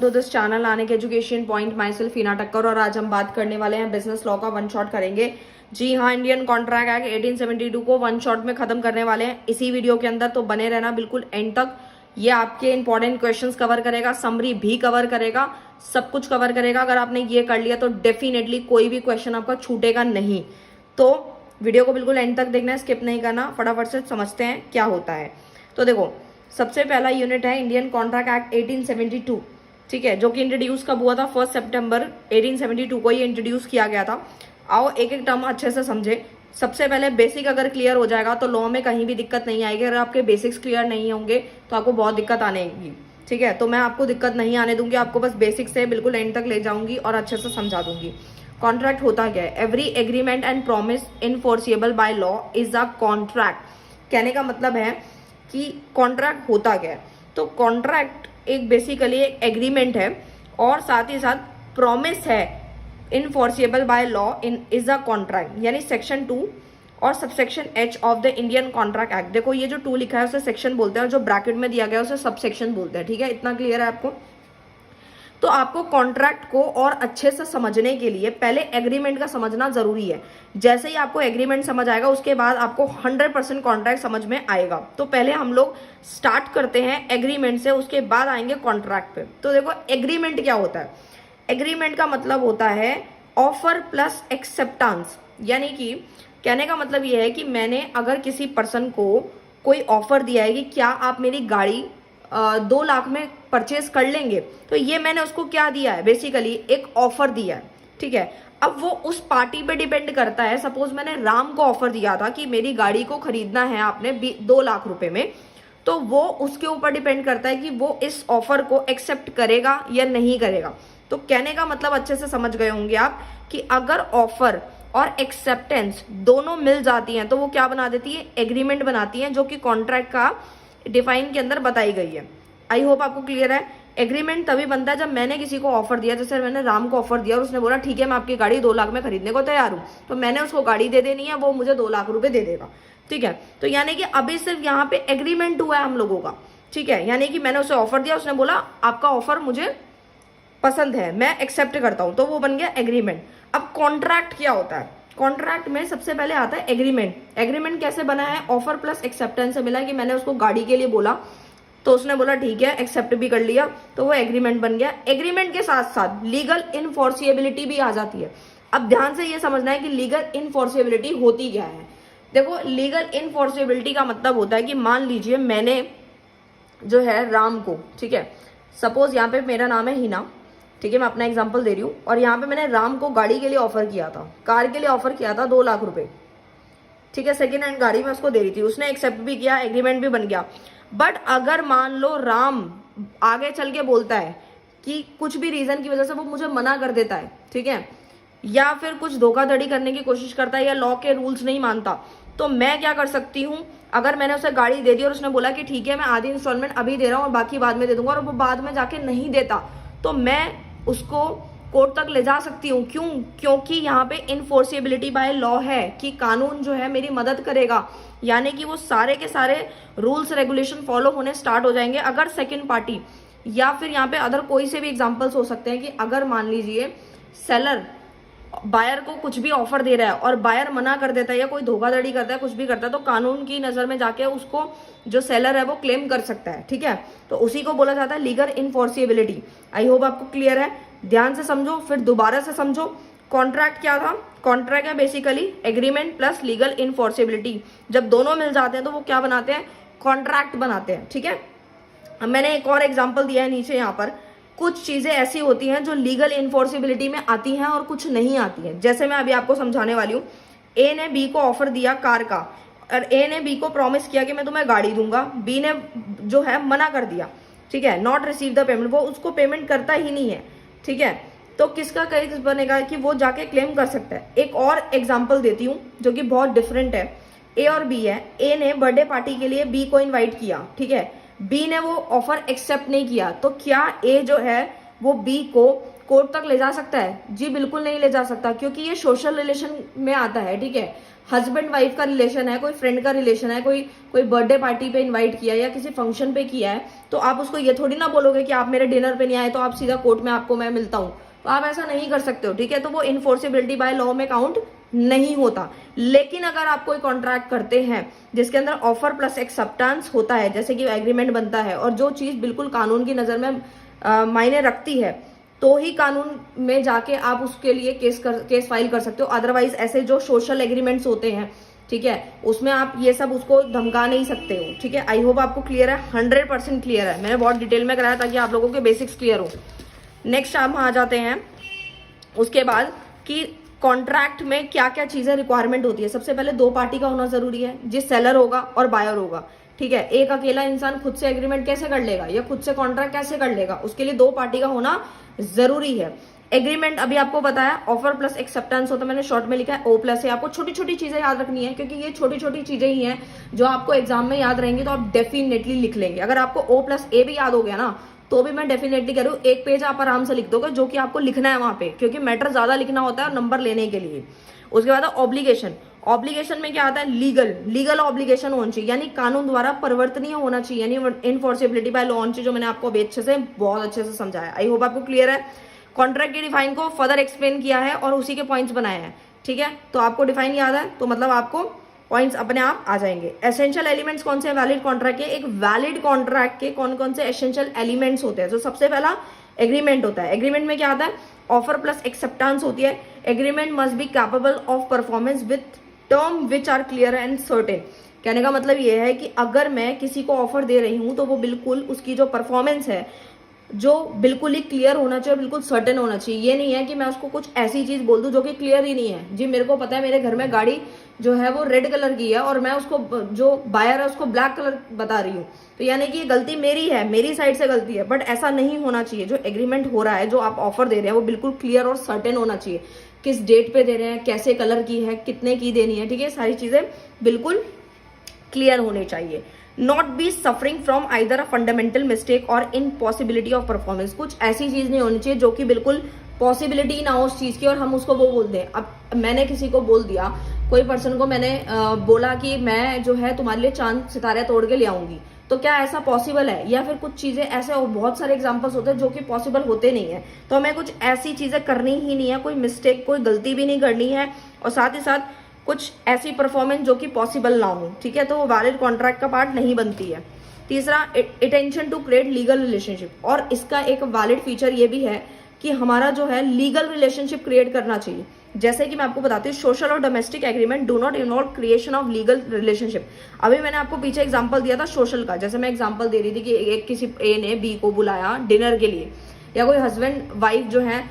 तो this channel Aanik education point myself Heena Takkar और आज हम बात करने वाले हैं बिजनेस लॉ का वन शॉट करेंगे। जी हाँ, इंडियन कॉन्ट्रैक्ट एक्ट 1872 को वन शॉट में खत्म करने वाले हैं इसी वीडियो के अंदर, तो बने रहना बिल्कुल एंड तक। ये आपके इंपॉर्टेंट क्वेश्चंस कवर करेगा, समरी भी कवर करेगा, सब कुछ कवर करेगा। अगर आपने ये कर लिया तो डेफिनेटली कोई भी क्वेश्चन आपका छूटेगा नहीं। तो वीडियो को बिल्कुल एंड तक देखना है, स्किप नहीं करना। फटाफट से समझते हैं क्या होता है। तो देखो, सबसे पहला यूनिट है इंडियन कॉन्ट्रैक्ट एक्ट 1872, ठीक है, जो कि इंट्रोड्यूस कब हुआ था? 1 सितंबर 1872 को ये इंट्रोड्यूस किया गया था। आओ एक एक टर्म अच्छे से समझे। सबसे पहले बेसिक अगर क्लियर हो जाएगा तो लॉ में कहीं भी दिक्कत नहीं आएगी। अगर आपके बेसिक्स क्लियर नहीं होंगे तो आपको बहुत दिक्कत आनेगी, ठीक है। तो मैं आपको दिक्कत नहीं आने दूंगी, आपको बस बेसिक से बिल्कुल एंड तक ले जाऊंगी और अच्छे से समझा दूंगी। कॉन्ट्रैक्ट होता क्या है? Every agreement and promise enforceable by law is a contract. कहने का मतलब है कि कॉन्ट्रैक्ट होता क्या है। तो कॉन्ट्रैक्ट एक बेसिकली एक एग्रीमेंट है और साथ ही साथ प्रॉमिस है enforceable by law in is a contract. यानी सेक्शन 2 और subsection H of the Indian Contract Act. देखो, ये जो 2 लिखा है उसे सेक्शन बोलते हैं और जो ब्रैकेट में दिया गया है उसे सबसेक्शन बोलते हैं, ठीक है। इतना क्लियर है आपको? तो आपको कॉन्ट्रैक्ट को और अच्छे से समझने के लिए पहले एग्रीमेंट का समझना जरूरी है। जैसे ही आपको एग्रीमेंट समझ आएगा उसके बाद आपको 100% कॉन्ट्रैक्ट समझ में आएगा। तो पहले हम लोग स्टार्ट करते हैं एग्रीमेंट से, उसके बाद आएंगे कॉन्ट्रैक्ट पे। तो देखो, एग्रीमेंट क्या होता है? एग्रीमेंट का मतलब होता है ऑफर प्लस एक्सेप्टेंस। यानी कि कहने का मतलब यह है कि मैंने अगर किसी पर्सन को कोई ऑफर दिया है कि क्या आप मेरी गाड़ी 2 लाख में परचेज कर लेंगे, तो ये मैंने उसको क्या दिया है? बेसिकली एक ऑफर दिया है, ठीक है। अब वो उस पार्टी पे डिपेंड करता है। सपोज मैंने राम को ऑफर दिया था कि मेरी गाड़ी को खरीदना है आपने 2 लाख रुपए में, तो वो उसके ऊपर डिपेंड करता है कि वो इस ऑफर को एक्सेप्ट करेगा या नहीं करेगा। तो कहने का मतलब अच्छे से समझ गए होंगे आप कि अगर ऑफर और एक्सेप्टेंस दोनों मिल जाती हैं तो वो क्या बना देती है? एग्रीमेंट बनाती है, जो कि कॉन्ट्रैक्ट का डिफाइन के अंदर बताई गई है। आई होप आपको क्लियर है। एग्रीमेंट तभी बनता है जब मैंने किसी को ऑफर दिया। जैसे मैंने राम को ऑफर दिया और उसने बोला ठीक है मैं आपकी गाड़ी 2 लाख में खरीदने को तैयार हूं, तो मैंने उसको गाड़ी दे देनी है, वो मुझे 2 लाख रुपए दे देगा, ठीक है। तो यानी कि अभी सिर्फ यहाँ पे एग्रीमेंट हुआ है हम लोगों का, ठीक है। यानी कि मैंने उसे ऑफर दिया, उसने बोला आपका ऑफर मुझे पसंद है, मैं एक्सेप्ट करता हूं, तो वो बन गया एग्रीमेंट। अब कॉन्ट्रैक्ट क्या होता है? कॉन्ट्रैक्ट में सबसे पहले आता है एग्रीमेंट। एग्रीमेंट कैसे बना है? ऑफर प्लस एक्सेप्टेंस से मिला कि मैंने उसको गाड़ी के लिए बोला तो उसने बोला ठीक है, एक्सेप्ट भी कर लिया, तो वो एग्रीमेंट बन गया। एग्रीमेंट के साथ साथ लीगल इनफोर्सिएबिलिटी भी आ जाती है। अब ध्यान से ये समझना है कि लीगल इनफोर्सिएबिलिटी होती क्या है। देखो, लीगल इनफोर्सिएबिलिटी का मतलब होता है कि मान लीजिए मैंने जो है राम को, ठीक है, सपोज यहाँ पे मेरा नाम है हिना, ठीक है, मैं अपना एग्जांपल दे रही हूँ, और यहाँ पे मैंने राम को गाड़ी के लिए ऑफर किया था, कार के लिए ऑफर किया था 2 लाख रुपए, ठीक है। सेकेंड हैंड गाड़ी में उसको दे रही थी, उसने एक्सेप्ट भी किया, एग्रीमेंट भी बन गया। बट अगर मान लो राम आगे चल के बोलता है कि कुछ भी रीजन की वजह से वो मुझे मना कर देता है, ठीक है, या फिर कुछ धोखाधड़ी करने की कोशिश करता है या लॉ के रूल्स नहीं मानता, तो मैं क्या कर सकती हूँ? अगर मैंने उसे गाड़ी दे दी और उसने बोला कि ठीक है मैं आधी इंस्टॉलमेंट अभी दे रहा हूँ और बाकी बाद में दे दूंगा, और वो बाद में जाके नहीं देता, तो मैं उसको कोर्ट तक ले जा सकती हूँ। क्यों? क्योंकि यहाँ पे इनफोर्सिएबिलिटी बाय लॉ है कि कानून जो है मेरी मदद करेगा। यानी कि वो सारे के सारे रूल्स रेगुलेशन फॉलो होने स्टार्ट हो जाएंगे अगर सेकंड पार्टी, या फिर यहाँ पे अदर कोई से भी एग्जांपल्स हो सकते हैं कि अगर मान लीजिए सेलर बायर को कुछ भी ऑफर दे रहा है और बायर मना कर देता है या कोई धोखाधड़ी करता है, कुछ भी करता है, तो कानून की नजर में जाके उसको जो सेलर है वो क्लेम कर सकता है, ठीक है। तो उसी को बोला जाता है लीगल इनफोर्सिएबिलिटी। आई होप आपको क्लियर है। ध्यान से समझो, फिर दोबारा से समझो। कॉन्ट्रैक्ट क्या था? कॉन्ट्रैक्ट है बेसिकली एग्रीमेंट प्लस लीगल इनफोर्सिबिलिटी। जब दोनों मिल जाते हैं तो वो क्या बनाते हैं? कॉन्ट्रैक्ट बनाते हैं, ठीक है। अब मैंने एक और एग्जांपल दिया है नीचे यहाँ पर। कुछ चीजें ऐसी होती हैं जो लीगल इनफोर्सिबिलिटी में आती हैं और कुछ नहीं आती हैं। जैसे मैं अभी आपको समझाने वाली हूँ। ए ने बी को ऑफर दिया कार का, और ए ने बी को प्रॉमिस किया कि मैं तुम्हें गाड़ी दूंगा, बी ने जो है मना कर दिया, ठीक है, नॉट रिसीव द पेमेंट, वो उसको पेमेंट करता ही नहीं है, ठीक है। तो किसका केस बनेगा कि वो जाके क्लेम कर सकता है। एक और एग्जाम्पल देती हूँ जो कि बहुत डिफरेंट है। ए और बी है। ए ने बर्थडे पार्टी के लिए बी को इन्वाइट किया, ठीक है, बी ने वो ऑफर एक्सेप्ट नहीं किया, तो क्या ए जो है वो बी को कोर्ट तक ले जा सकता है? जी बिल्कुल नहीं ले जा सकता, क्योंकि ये सोशल रिलेशन में आता है, ठीक है। हस्बैंड वाइफ का रिलेशन है, कोई फ्रेंड का रिलेशन है, कोई बर्थडे पार्टी पे इनवाइट किया या किसी फंक्शन पे किया है, तो आप उसको ये थोड़ी ना बोलोगे कि आप मेरे डिनर पे नहीं आए तो आप सीधा कोर्ट में आपको मैं मिलता हूँ, तो आप ऐसा नहीं कर सकते हो, ठीक है। तो वो इनफोर्सिबिलिटी बाय लॉ में काउंट नहीं होता। लेकिन अगर आप कोई कॉन्ट्रैक्ट करते हैं जिसके अंदर ऑफर प्लस एक्सेप्टेंस होता है, जैसे कि एग्रीमेंट बनता है, और जो चीज बिल्कुल कानून की नजर में मायने रखती है, तो ही कानून में जाके आप उसके लिए केस फाइल कर सकते हो। अदरवाइज ऐसे जो सोशल एग्रीमेंट्स होते हैं, ठीक है, उसमें आप ये सब उसको धमका नहीं सकते हो, ठीक है। आई होप आपको क्लियर है, 100% क्लियर है। मैंने बहुत डिटेल में कराया ताकि आप लोगों के बेसिक्स क्लियर हो। नेक्स्ट हम आ जाते हैं उसके बाद कि कॉन्ट्रैक्ट में क्या क्या चीजें रिक्वायरमेंट होती है। सबसे पहले 2 पार्टी का होना जरूरी है, जिस सेलर होगा और बायर होगा, ठीक है। एक अकेला इंसान खुद से एग्रीमेंट कैसे कर लेगा या खुद से कॉन्ट्रैक्ट कैसे कर लेगा, उसके लिए 2 पार्टी का होना जरूरी है। एग्रीमेंट अभी आपको बताया ऑफर प्लस एक्सेप्टेंस होता है, मैंने शॉर्ट में लिखा है O+ है। आपको छोटी छोटी चीजें याद रखनी है, क्योंकि ये छोटी छोटी चीजें ही हैं जो आपको एग्जाम में याद रहेंगी, तो आप डेफिनेटली लिख लेंगे। अगर आपको O+A भी याद हो गया ना, तो भी मैं डेफिनेटली कह रही हूँ 1 पेज आप आराम से लिख दोगे, जो कि आपको लिखना है वहां पे, क्योंकि मैटर ज्यादा लिखना होता है नंबर लेने के लिए। उसके बाद ऑब्लिगेशन। ऑब्लिगेशन में क्या आता है? लीगल ऑब्लिगेशन होनी चाहिए, यानी कानून द्वारा परिवर्तनीय होना चाहिए, यानी इनफोर्सिबिलिटी बाय लॉ होनी चाहिए, जो मैंने आपको अभी बहुत अच्छे से समझाया। आई होप आपको क्लियर है। कॉन्ट्रैक्ट की डिफाइन को फर्दर एक्सप्लेन किया है और उसी के पॉइंट्स बनाए हैं, ठीक है। तो आपको डिफाइन याद है तो मतलब आपको पॉइंट्स अपने आप आ जाएंगे। एसेंशियल एलिमेंट्स कौन से हैं वैलिड कॉन्ट्रैक्ट के? एक वैलिड कॉन्ट्रैक्ट के कौन कौन से एसेंशियल एलिमेंट्स होते हैं? तो सबसे पहला एग्रीमेंट होता है। एग्रीमेंट में क्या आता है? ऑफर प्लस एक्सेप्टेंस होती है। Agreement must be capable of performance with term which are clear and certain. कहने का मतलब ये है कि अगर मैं किसी को ऑफर दे रही हूं तो वो बिल्कुल उसकी जो परफॉर्मेंस है जो बिल्कुल ही क्लियर होना चाहिए, बिल्कुल सर्टेन होना चाहिए। ये नहीं है कि मैं उसको कुछ ऐसी चीज बोल दूं जो कि क्लियर ही नहीं है। जी मेरे को पता है मेरे घर में गाड़ी जो है वो रेड कलर की है और मैं उसको जो बायर है उसको ब्लैक कलर बता रही हूँ, तो यानी कि ये गलती मेरी है, मेरी साइड से गलती है। बट ऐसा नहीं होना चाहिए। जो एग्रीमेंट हो रहा है, जो आप ऑफर दे रहे हैं, वो बिल्कुल क्लियर और सर्टेन होना चाहिए। किस डेट पे दे रहे हैं, कैसे कलर की है, कितने की देनी है, ठीक है, सारी चीजें बिल्कुल क्लियर होनी चाहिए। Not be suffering from either a fundamental mistake और इनपॉसिबिलिटी ऑफ परफॉर्मेंस। कुछ ऐसी चीज नहीं होनी चाहिए जो कि बिल्कुल पॉसिबिलिटी ना हो उस चीज की और हम उसको वो बोल दें। अब मैंने किसी को बोल दिया, कोई पर्सन को मैंने बोला कि मैं जो है तुम्हारे लिए चांद सितारे तोड़ के ले आऊंगी, तो क्या ऐसा पॉसिबल है? या फिर कुछ चीजें ऐसे और बहुत सारे एग्जांपल्स होते हैं जो कि पॉसिबल होते नहीं है। तो हमें कुछ ऐसी चीजें करनी ही नहीं है, कोई मिस्टेक, कोई गलती भी नहीं करनी है, और साथ ही साथ कुछ ऐसी परफॉर्मेंस जो कि पॉसिबल ना हो, ठीक है, तो वो वैलिड कॉन्ट्रैक्ट का पार्ट नहीं बनती है। तीसरा, intention to create legal relationship. और इसका एक वैलिड फीचर ये भी है कि हमारा जो है लीगल रिलेशनशिप क्रिएट करना चाहिए। जैसे कि मैं आपको बताती हूँ, सोशल और domestic agreement do not involve creation of legal relationship. अभी मैंने आपको पीछे एग्जांपल दिया था सोशल का। जैसे मैं एग्जांपल दे रही थी कि एक किसी ए ने बी को बुलाया डिनर के लिए, या कोई हस्बैंड वाइफ जो है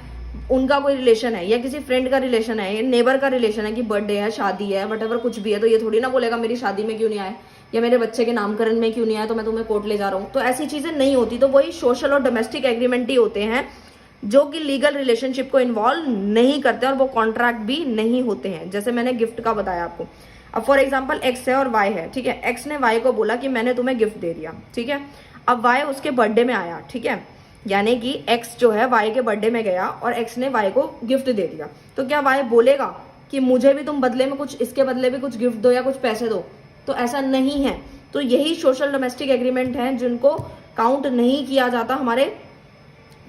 उनका कोई रिलेशन है, या किसी फ्रेंड का रिलेशन है, या नेबर का रिलेशन है कि बर्थडे है, शादी है, वटएवर कुछ भी है, तो ये थोड़ी ना बोलेगा मेरी शादी में क्यों नहीं आए या मेरे बच्चे के नामकरण में क्यों नहीं आया तो मैं तुम्हें कोर्ट ले जा रहा हूँ। तो ऐसी चीजें नहीं होती। तो वही सोशल और डोमेस्टिक एग्रीमेंट ही होते हैं जो कि लीगल रिलेशनशिप को इन्वॉल्व नहीं करते और वो कॉन्ट्रैक्ट भी नहीं होते हैं। जैसे मैंने गिफ्ट का बताया आपको। अब फॉर एग्जाम्पल एक्स है और वाई है, ठीक है। एक्स ने वाई को बोला कि मैंने तुम्हें गिफ्ट दे दिया, ठीक है। अब वाई उसके बर्थडे में आया, ठीक है, यानी कि एक्स जो है वाई के बर्थडे में गया और एक्स ने वाई को गिफ्ट दे दिया, तो क्या वाई बोलेगा कि मुझे भी तुम बदले में कुछ, इसके बदले भी कुछ गिफ्ट दो या कुछ पैसे दो? तो ऐसा नहीं है। तो यही सोशल डोमेस्टिक एग्रीमेंट है जिनको काउंट नहीं किया जाता हमारे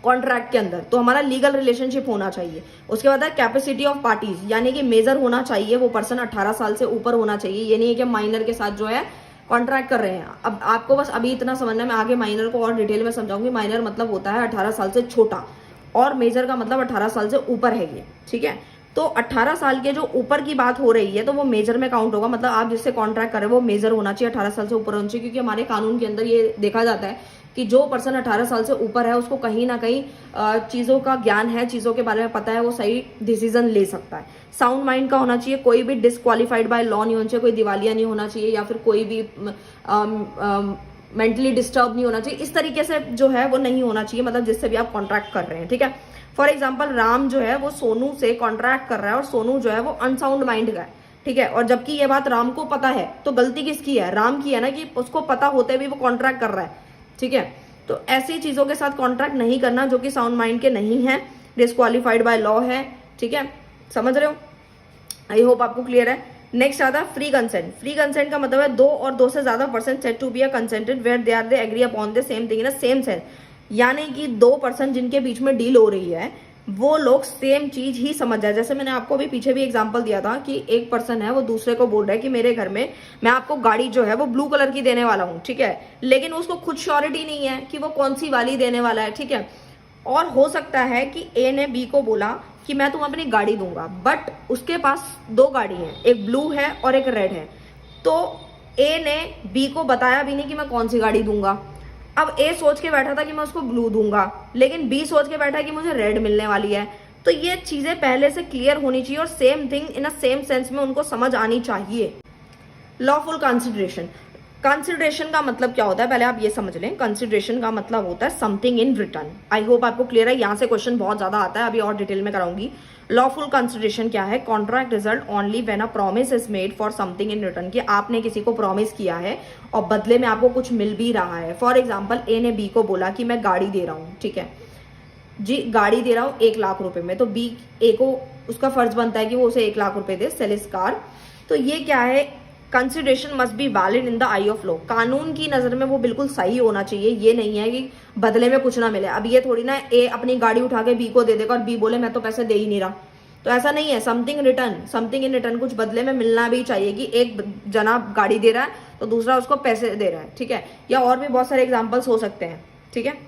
कॉन्ट्रैक्ट के अंदर। तो हमारा लीगल रिलेशनशिप होना चाहिए। उसके बाद है कैपेसिटी ऑफ पार्टीज, यानी कि मेजर होना चाहिए, वो पर्सन 18 साल से ऊपर होना चाहिए। ये नहीं है कि माइनर के साथ जो है कॉन्ट्रैक्ट कर रहे हैं। अब आपको बस अभी इतना समझना है, मैं आगे माइनर को और डिटेल में समझाऊंगी। माइनर मतलब होता है 18 साल से छोटा, और मेजर का मतलब 18 साल से ऊपर है ये, ठीक है। तो 18 साल के जो ऊपर की बात हो रही है तो वो मेजर में काउंट होगा। मतलब आप जिससे कॉन्ट्रैक्ट करें वो मेजर होना चाहिए, 18 साल से ऊपर होना चाहिए, क्योंकि हमारे कानून के अंदर ये देखा जाता है कि जो पर्सन 18 साल से ऊपर है उसको कहीं ना कहीं चीजों का ज्ञान है, चीजों के बारे में पता है, वो सही डिसीजन ले सकता है। साउंड माइंड का होना चाहिए, कोई भी डिस्क्वालिफाइड बाय लॉ नहीं होना चाहिए, कोई दिवालिया नहीं होना चाहिए, या फिर कोई भी मेंटली डिस्टर्ब नहीं होना चाहिए। इस तरीके से जो है वो नहीं होना चाहिए, मतलब जिससे भी आप कॉन्ट्रैक्ट कर रहे हैं, ठीक है। फॉर एग्जाम्पल राम जो है वो सोनू से कॉन्ट्रैक्ट कर रहा है और सोनू जो है वो अनसाउंड माइंड का है, ठीक है। और जबकि ये बात राम को पता है, तो गलती किसकी है? राम की है ना, कि उसको पता होते भी वो कॉन्ट्रैक्ट कर रहा है, ठीक है। तो ऐसी चीजों के साथ कॉन्ट्रैक्ट नहीं करना जो कि साउंड माइंड के नहीं है। डिस्क्वालिफाइड बाय लॉ है, ठीक है, समझ रहे हो, आई होप आपको क्लियर है। नेक्स्ट आता है फ्री कंसेंट। फ्री कंसेंट का मतलब है दो और दो से ज्यादा person said to be a consented where they are they agree upon the same thing in a sense है, यानी कि दो पर्सन जिनके बीच में डील हो रही है वो लोग सेम चीज ही समझ जाए। जैसे मैंने आपको अभी पीछे भी एग्जांपल दिया था कि एक पर्सन है वो दूसरे को बोल रहा है कि मेरे घर में मैं आपको गाड़ी जो है वो ब्लू कलर की देने वाला हूँ, ठीक है, लेकिन उसको खुद श्योरिटी नहीं है कि वो कौन सी वाली देने वाला है, ठीक है। और हो सकता है कि ए ने बी को बोला कि मैं तुम्हें अपनी गाड़ी दूंगा, बट उसके पास दो गाड़ी हैं, एक ब्लू है और एक रेड है, तो ए ने बी को बताया भी नहीं कि मैं कौन सी गाड़ी दूंगा। अब ए सोच के बैठा था कि मैं उसको ब्लू दूंगा, लेकिन बी सोच के बैठा है कि मुझे रेड मिलने वाली है। तो ये चीजें पहले से क्लियर होनी चाहिए और same thing in a same sense में उनको समझ आनी चाहिए। Lawful consideration. कंसिडरेशन का मतलब क्या होता है, पहले आप ये समझ लें। कंसिडरेशन का मतलब होता है something in return. I hope आपको क्लियर है, यहां से क्वेश्चन बहुत ज्यादा आता है, अभी और डिटेल में कराऊंगी। लॉफुल कंसिडरेशन क्या है? Contract result only when a promise is made for something in return, कि आपने किसी को प्रॉमिस किया है और बदले में आपको कुछ मिल भी रहा है। फॉर एग्जाम्पल ए ने बी को बोला कि मैं गाड़ी दे रहा हूँ, ठीक है जी, गाड़ी दे रहा हूँ 1 लाख रुपए में, तो बी ए को उसका फर्ज बनता है कि वो उसे 1 लाख रुपए दे, सेल इज कार। तो ये क्या है? Consideration must be valid in the eye of law. कानून की नजर में वो बिल्कुल सही होना चाहिए, ये नहीं है कि बदले में कुछ ना मिले। अब ये थोड़ी ना ए अपनी गाड़ी उठा के बी को दे देगा और बी बोले मैं तो पैसे दे ही नहीं रहा, तो ऐसा नहीं है। Something return, something in return, कुछ बदले में मिलना भी चाहिए, कि एक जना गाड़ी दे रहा है तो दूसरा उसको पैसे दे रहा है, ठीक है। या और भी बहुत सारे एग्जाम्पल्स हो सकते हैं, ठीक है।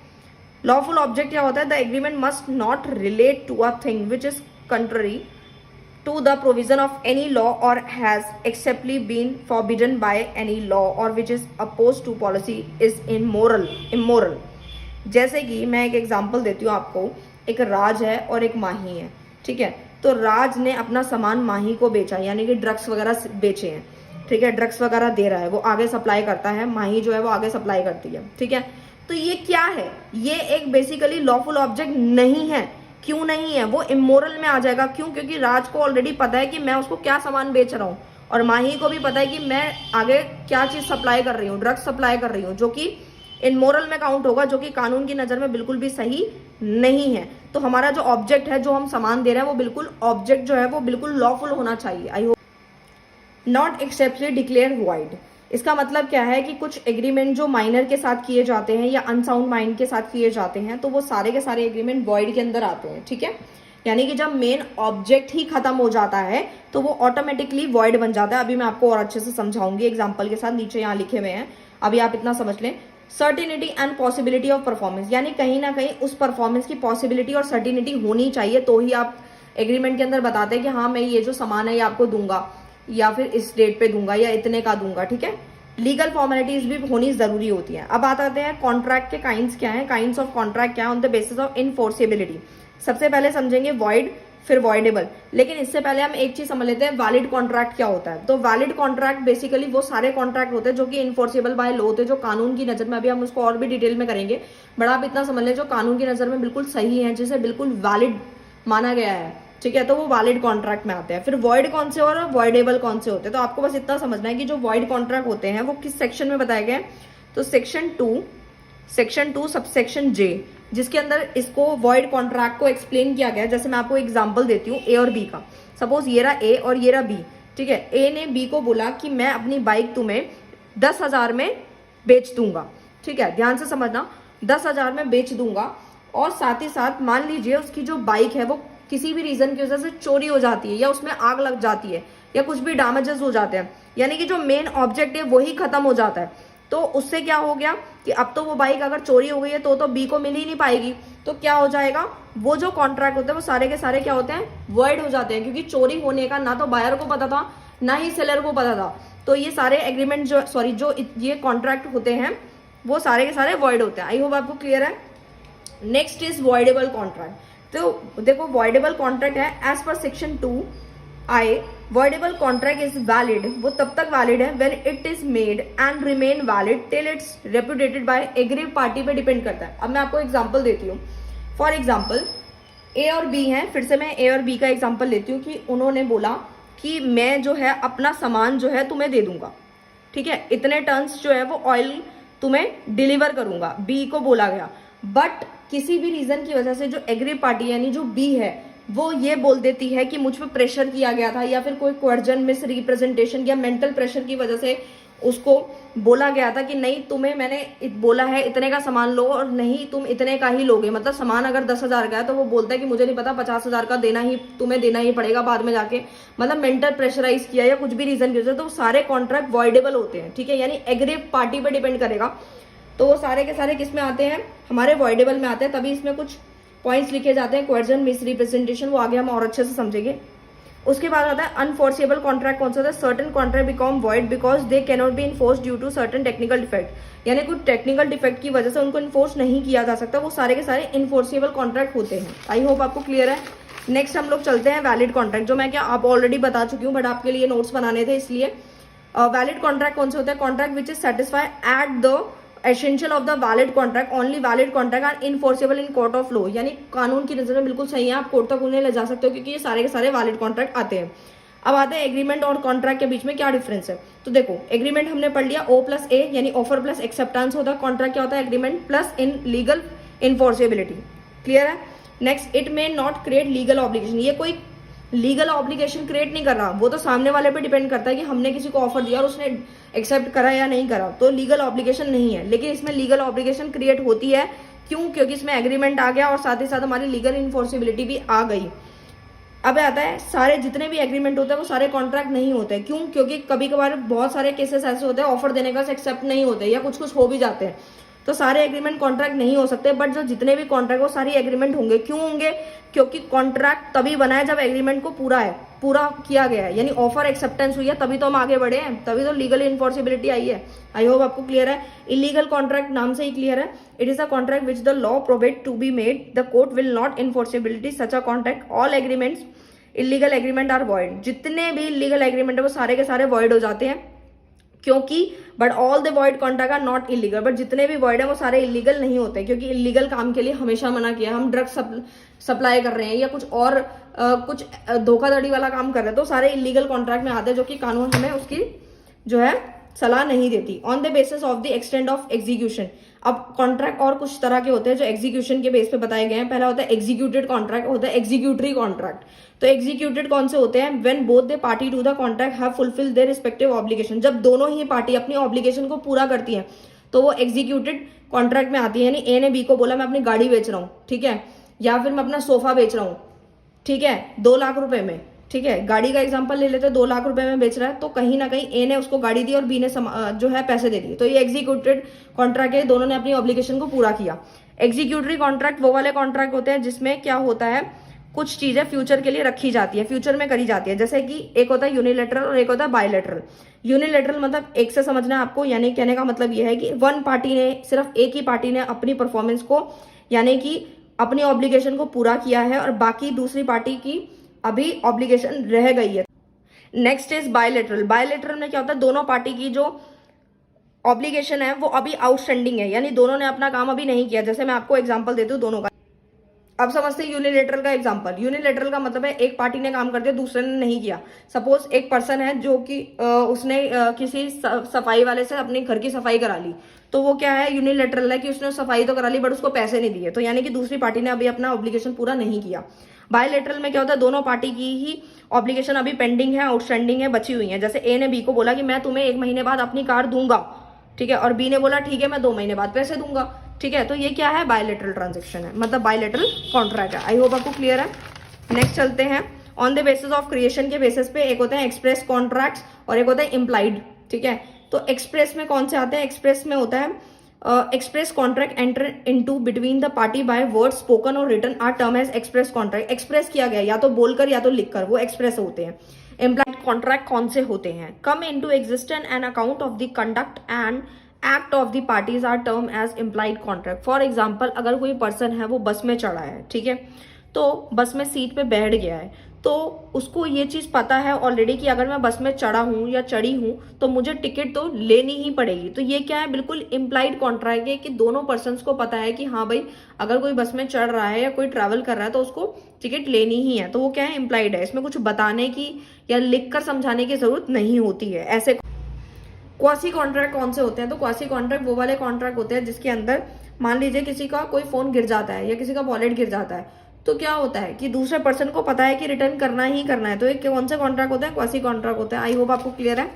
लॉफुल ऑब्जेक्ट क्या होता है? The agreement must not relate to a thing which is contrary to the provision of any law or has expressly been forbidden by any law or which is opposed to policy is immoral। जैसे कि मैं एक example देती हूँ आपको, एक राज है और एक माही है, ठीक है। तो राज ने अपना सामान माही को बेचा, यानी कि ड्रग्स वगैरह बेचे हैं, ठीक है, ड्रग्स वगैरह दे रहा है, वो आगे सप्लाई करता है, माही जो है वो आगे सप्लाई करती है, ठीक है। तो ये क्या है? ये एक बेसिकली लॉफुल ऑब्जेक्ट नहीं है। क्यों नहीं है? वो इमोरल में आ जाएगा। क्यों? क्योंकि राज को ऑलरेडी पता है कि मैं उसको क्या सामान बेच रहा हूँ, और माही को भी पता है कि मैं आगे क्या चीज सप्लाई कर रही हूँ, ड्रग्स सप्लाई कर रही हूँ, जो कि इमोरल में काउंट होगा, जो कि कानून की नजर में बिल्कुल भी सही नहीं है। तो हमारा जो ऑब्जेक्ट है, जो हम सामान दे रहे हैं, वो बिल्कुल ऑब्जेक्ट जो है वो बिल्कुल लॉफुल होना चाहिए। I hope. Not expressly declare void. इसका मतलब क्या है कि कुछ एग्रीमेंट जो माइनर के साथ किए जाते हैं या अनसाउंड माइंड के साथ किए जाते हैं, तो वो सारे के सारे एग्रीमेंट वॉइड के अंदर आते हैं, ठीक है। यानी कि जब मेन ऑब्जेक्ट ही खत्म हो जाता है तो वो ऑटोमेटिकली वॉइड बन जाता है। अभी मैं आपको और अच्छे से समझाऊंगी एग्जाम्पल के साथ, नीचे यहाँ लिखे हुए हैं, अभी आप इतना समझ लें। Certainty and possibility of performance, यानी कहीं ना कहीं उस परफॉर्मेंस की पॉसिबिलिटी और सर्टिनिटी होनी चाहिए, तो ही आप एग्रीमेंट के अंदर बताते हैं कि हाँ मैं ये जो सामान है ये आपको दूंगा, या फिर इस डेट पे दूंगा, या इतने का दूंगा, ठीक है। लीगल फॉर्मेलिटीज भी होनी जरूरी होती है। अब आते हैं कॉन्ट्रैक्ट के काइंड्स क्या हैं, काइंड्स ऑफ कॉन्ट्रैक्ट क्या है, ऑन द बेसिस ऑफ इनफोर्सेबिलिटी। सबसे पहले समझेंगे वॉइड, फिर वॉइडेबल। लेकिन इससे पहले हम एक चीज समझ लेते हैं, वैलिड कॉन्ट्रैक्ट क्या होता है। तो वैलिड कॉन्ट्रैक्ट बेसिकली वो सारे कॉन्ट्रैक्ट होते हैं जो कि इनफोर्सेबल बाय लॉ होते हैं, जो कानून की नजर में, अभी हम उसको और भी डिटेल में करेंगे, बट आप इतना समझ लें जो कानून की नजर में बिल्कुल सही है, जिसे बिल्कुल वैलिड माना गया है, ठीक है, तो वो वैलिड कॉन्ट्रैक्ट में आते हैं। फिर वॉइड कौन से और वॉइडेबल कौन से होते हैं, तो आपको बस इतना समझना है कि जो वॉइड कॉन्ट्रैक्ट होते हैं वो किस सेक्शन में बताए गए। तो सेक्शन 2 सबसेक्शन जे, जिसके अंदर इसको वॉइड कॉन्ट्रैक्ट को एक्सप्लेन किया गया है। जैसे मैं आपको एग्जांपल देती हूँ ए और बी का। सपोज ये रहा ए और ये रहा बी, ठीक है। ए ने बी को बोला कि मैं अपनी बाइक तुम्हें 10,000 में बेच दूंगा, ठीक है, ध्यान से समझना, 10,000 में बेच दूंगा। और साथ ही साथ मान लीजिए उसकी जो बाइक है वो किसी भी रीजन की वजह से चोरी हो जाती है, या उसमें आग लग जाती है, या कुछ भी डैमेजेस हो जाते हैं, यानी कि जो मेन ऑब्जेक्ट है वही खत्म हो जाता है। तो उससे क्या हो गया कि अब तो वो बाइक अगर चोरी हो गई है तो बी को मिल ही नहीं पाएगी। तो क्या हो जाएगा, वो जो कॉन्ट्रैक्ट होते हैं वो सारे के सारे क्या होते हैं, वॉइड हो जाते हैं, क्योंकि चोरी होने का ना तो बायर को पता था ना ही सेलर को पता था। तो ये सारे एग्रीमेंट जो ये कॉन्ट्रैक्ट होते हैं वो सारे के सारे वॉइड होते हैं। आई होप आपको क्लियर है। Next is voidable contract. तो देखो वॉइडेबल कॉन्ट्रैक्ट है as per section 2I, voidable contract is valid, वो तब तक वैलिड है when it is made and remain valid till it's repudiated by aggrieved party पे डिपेंड करता है। अब मैं आपको एग्जांपल देती हूँ। फॉर एग्जांपल ए और बी हैं, फिर से मैं ए और बी का एग्जांपल लेती हूँ कि उन्होंने बोला कि मैं जो है अपना सामान जो है तुम्हें दे दूंगा, ठीक है, इतने टन्स जो है वो ऑयल तुम्हें डिलीवर करूंगा, बी को बोला गया। बट किसी भी रीजन की वजह से जो एग्री पार्टी यानी जो बी है वो ये बोल देती है कि मुझ पर प्रेशर किया गया था, या फिर कोई क्वर्जन, मिस रिप्रेजेंटेशन या मेंटल प्रेशर की वजह से उसको बोला गया था कि नहीं तुम्हें मैंने बोला है इतने का सामान लो और नहीं तुम इतने का ही लोगे, मतलब सामान अगर 10,000 का है तो वो बोलता है कि मुझे नहीं पता 50,000 का देना ही तुम्हें देना ही पड़ेगा बाद में जाके, मतलब मेंटल प्रेशराइज किया या कुछ भी रीजन की वजह से, तो सारे कॉन्ट्रैक्ट वॉइडेबल होते हैं। ठीक है, यानी एग्री पार्टी पर डिपेंड करेगा, तो वो सारे के सारे किस में आते हैं, हमारे वॉइडेबल में आते हैं। तभी इसमें कुछ पॉइंट्स लिखे जाते हैं, क्वर्जन, मिस रिप्रेजेंटेशन, वो आगे हम और अच्छे से समझेंगे। उसके बाद आता है अनफोर्सेबल कॉन्ट्रैक्ट। कौन सा होता है? Certain contract become void because they can not be enforce due to certain technical defect, यानी कुछ टेक्निकल डिफेक्ट की वजह से उनको इन्फोर्स नहीं किया जा सकता, वो सारे के सारे इन्फोर्सेबल कॉन्ट्रैक्ट होते हैं। आई होप आपको क्लियर है। नेक्स्ट हम लोग चलते हैं वैलिड कॉन्ट्रैक्ट, जो मैं क्या आप ऑलरेडी बता चुकी हूँ बट आपके लिए नोट्स बनाने थे इसलिए। वैलिड कॉन्ट्रैक्ट कौन से होते हैं? Contract which is satisfy at the essential of the valid contract, only valid contract are enforceable in court of law, यानी कानून की नजर में बिल्कुल सही है, आप कोर्ट तक उन्हें ले जा सकते हो क्योंकि ये सारे के सारे वैलिड कॉन्ट्रैक्ट आते हैं। अब आते हैं एग्रीमेंट और कॉन्ट्रैक्ट के बीच में क्या डिफरेंस है। तो देखो एग्रीमेंट हमने पढ़ लिया, O प्लस ए यानी ऑफर प्लस एक्सेप्टेंस होता है। कॉन्ट्रैक्ट क्या होता है? Agreement plus in legal enforceability. Clear है। Next, it may not create legal obligation, ये कोई लीगल ऑब्लिगेशन क्रिएट नहीं कर रहा, वो तो सामने वाले पे डिपेंड करता है कि हमने किसी को ऑफर दिया और उसने एक्सेप्ट करा या नहीं करा, तो लीगल ऑब्लिगेशन नहीं है। लेकिन इसमें लीगल ऑब्लिगेशन क्रिएट होती है, क्यों? क्योंकि इसमें एग्रीमेंट आ गया और साथ ही साथ हमारी लीगल इन्फोर्सेबिलिटी भी आ गई। अब आता है सारे जितने भी एग्रीमेंट होते हैं वो सारे कॉन्ट्रैक्ट नहीं होते, क्यों? क्योंकि कभी कभार बहुत सारे केसेस ऐसे होते हैं ऑफर देने का एक्सेप्ट नहीं होते या कुछ कुछ हो भी जाते हैं, तो सारे एग्रीमेंट कॉन्ट्रैक्ट नहीं हो सकते। बट जो जितने भी कॉन्ट्रैक्ट वो सारी एग्रीमेंट होंगे। क्यों होंगे? क्योंकि कॉन्ट्रैक्ट तभी बना है जब एग्रीमेंट को पूरा किया गया है, यानी ऑफर एक्सेप्टेंस हुई है, तभी तो हम आगे बढ़े हैं, तभी तो लीगल इन्फोर्सिबिलिटी आई है। आई होप आपको क्लियर है। इलीगल कॉन्ट्रैक्ट नाम से ही क्लियर है, it is a contract which the law provide to be made, the court will not enforceability such a contract, all agreements illegal agreement are void, जितने भी illegal agreement है वो सारे के सारे वॉइड हो जाते हैं, क्योंकि but all the void contract are not illegal, but जितने भी वॉइड है वो सारे इलीगल नहीं होते, क्योंकि इलीगल काम के लिए हमेशा मना किया। हम ड्रग्स सप्लाई कर रहे हैं या कुछ और कुछ धोखाधड़ी वाला काम कर रहे हैं, तो सारे इलीगल कॉन्ट्रैक्ट में आते हैं, जो कि कानून हमें उसकी जो है सलाह नहीं देती। On the basis of the extent of execution, अब कॉन्ट्रैक्ट और कुछ तरह के होते हैं जो एग्जीक्यूशन के बेस पे बताए गए हैं। पहला होता है एग्जीक्यूटेड कॉन्ट्रैक्ट, होता है एग्जीक्यूटरी कॉन्ट्रैक्ट। तो एग्जीक्यूटेड कौन से होते हैं? When both the party to the contract have fulfil their respective obligation, जब दोनों ही पार्टी अपनी ऑब्लिगेशन को पूरा करती है तो वो एग्जीक्यूटेड कॉन्ट्रैक्ट में आती है। यानी ए ने बी को बोला मैं अपनी गाड़ी बेच रहा हूँ, ठीक है, या फिर मैं अपना सोफा बेच रहा हूँ, ठीक है, 2 लाख रुपए में, ठीक है, गाड़ी का एग्जांपल ले लेते हैं, 2 लाख रुपए में बेच रहा है, तो कहीं ना कहीं ए ने उसको गाड़ी दी और बी ने जो है पैसे दे दिए, तो ये एग्जीक्यूटेड कॉन्ट्रैक्ट है, दोनों ने अपनी ऑब्लिगेशन को पूरा किया। एग्जीक्यूटरी कॉन्ट्रैक्ट वो वाले कॉन्ट्रैक्ट होते हैं जिसमें क्या होता है, कुछ चीजें फ्यूचर के लिए रखी जाती है, फ्यूचर में करी जाती है, जैसे कि एक होता है यूनिलेटरल और एक होता है बायलेटरल। यूनिलेटरल मतलब एक से समझना है आपको, यानी कहने का मतलब यह है कि वन पार्टी ने, सिर्फ एक ही पार्टी ने अपनी परफॉर्मेंस को यानी कि अपनी ऑब्लिगेशन को पूरा किया है और बाकी दूसरी पार्टी की अभी ऑब्लिगेशन रह गई है। Next is bilateral. बायलेटरल में क्या होता है, दोनों पार्टी की जो ऑब्लिगेशन है वो अभी आउटस्टैंडिंग है, यानी दोनों ने अपना काम अभी नहीं किया। जैसे मैं आपको एग्जांपल देती हूँ दोनों का। अब समझते हैं यूनिलेटरल का एग्जांपल। यूनिलेटरल का मतलब है एक पार्टी ने काम कर दिया, दूसरे ने नहीं किया। सपोज एक पर्सन है जो कि उसने किसी सफाई वाले से अपने घर की सफाई करा ली, तो वो क्या है, यूनिलेटरल है कि उसने सफाई तो करा ली बट उसको पैसे नहीं दिए, तो यानी कि दूसरी पार्टी ने अभी अपना ऑब्लिगेशन पूरा नहीं किया। बायलेटरल में क्या होता है, दोनों पार्टी की ही ऑब्लिगेशन अभी पेंडिंग है, आउटस्टैंडिंग है, बची हुई है। जैसे ए ने बी को बोला कि मैं तुम्हें 1 महीने बाद अपनी कार दूंगा, ठीक है, और बी ने बोला ठीक है मैं 2 महीने बाद पैसे दूंगा, ठीक है, तो ये क्या है, बायलेटरल ट्रांजेक्शन है, मतलब बायलेटरल कॉन्ट्रैक्ट है। आई होप आपको क्लियर है। नेक्स्ट चलते हैं on the basis of creation के बेसिस पे, एक होते हैं एक्सप्रेस कॉन्ट्रैक्ट्स और एक होता है इम्प्लाइड, ठीक है। तो एक्सप्रेस में कौन से आते हैं, एक्सप्रेस में होता है express contract enter into between the party by word spoken और written are term as express contract. Express किया गया या तो बोलकर या तो लिखकर, वो एक्सप्रेस होते हैं। इम्प्लाइड कॉन्ट्रैक्ट कौन से होते हैं, come into existence and account of the conduct and act of the parties are term as implied contract. For example, अगर कोई पर्सन है वो बस में चढ़ा है, ठीक है, तो बस में सीट पे बैठ गया है, तो उसको ये चीज पता है ऑलरेडी कि अगर मैं बस में चढ़ा हूं या चढ़ी हूं तो मुझे टिकट तो लेनी ही पड़ेगी। तो ये क्या है, बिल्कुल इम्प्लाइड कॉन्ट्रैक्ट है कि दोनों पर्सन्स को पता है कि हाँ भाई अगर कोई बस में चढ़ रहा है या कोई ट्रैवल कर रहा है तो उसको टिकट लेनी ही है, तो वो क्या है, इम्प्लाइड है। इसमें कुछ बताने की या लिख कर समझाने की जरूरत नहीं होती है। ऐसे क्वासी कॉन्ट्रैक्ट कौन से होते हैं, तो क्वासी कॉन्ट्रैक्ट वो वाले कॉन्ट्रैक्ट होते हैं जिसके अंदर मान लीजिए किसी का कोई फोन गिर जाता है या किसी का वॉलेट गिर जाता है, तो क्या होता है कि दूसरे पर्सन को पता है कि रिटर्न करना ही करना है, तो ये कौन सा कॉन्ट्रैक्ट होता है, क्वासी कॉन्ट्रैक्ट होता है। आई होप आपको क्लियर है।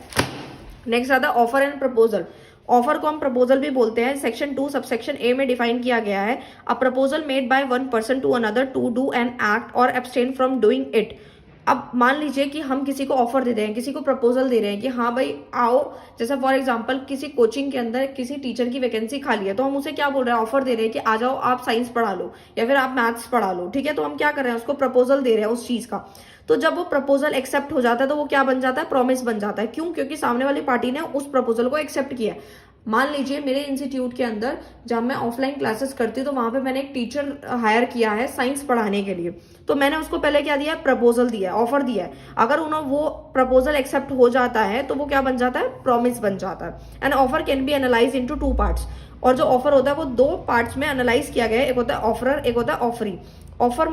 नेक्स्ट आता है ऑफर एंड प्रपोजल। ऑफर को हम प्रपोजल भी बोलते हैं। सेक्शन 2 सबसेक्शन ए में डिफाइन किया गया है, a proposal made by one person to another to do an act और एब्सटेन फ्रॉम डूइंग इट। अब मान लीजिए कि हम किसी को ऑफर दे रहे हैं, किसी को प्रपोजल दे रहे हैं कि हाँ भाई आओ, जैसा फॉर एग्जांपल किसी कोचिंग के अंदर किसी टीचर की वैकेंसी खाली है, तो हम उसे क्या बोल रहे हैं, ऑफर दे रहे हैं कि आ जाओ आप साइंस पढ़ा लो या फिर आप मैथ्स पढ़ा लो, ठीक है। तो हम क्या कर रहे हैं, उसको प्रपोजल दे रहे हैं उस चीज का। तो जब वो प्रपोजल एक्सेप्ट हो जाता है तो वो क्या बन जाता है, प्रॉमिस बन जाता है। क्यों? क्योंकि सामने वाली पार्टी ने उस प्रपोजल को एक्सेप्ट किया है। मान लीजिए मेरे इंस्टीट्यूट के अंदर जब मैं ऑफलाइन क्लासेस करती हूँ तो वहां पे मैंने एक टीचर हायर किया है साइंस पढ़ाने के लिए, तो मैंने उसको पहले क्या दिया है, प्रपोजल दिया है, ऑफर दिया है। अगर उन्होंने वो प्रपोजल एक्सेप्ट हो जाता है तो वो क्या बन जाता है, प्रॉमिस बन जाता है। And offer can be analyse into 2 parts, और जो ऑफर होता है वो 2 पार्ट्स में एनालाइज किया गया है, एक होता है ऑफरर, एक होता है ऑफरी। ऑफरर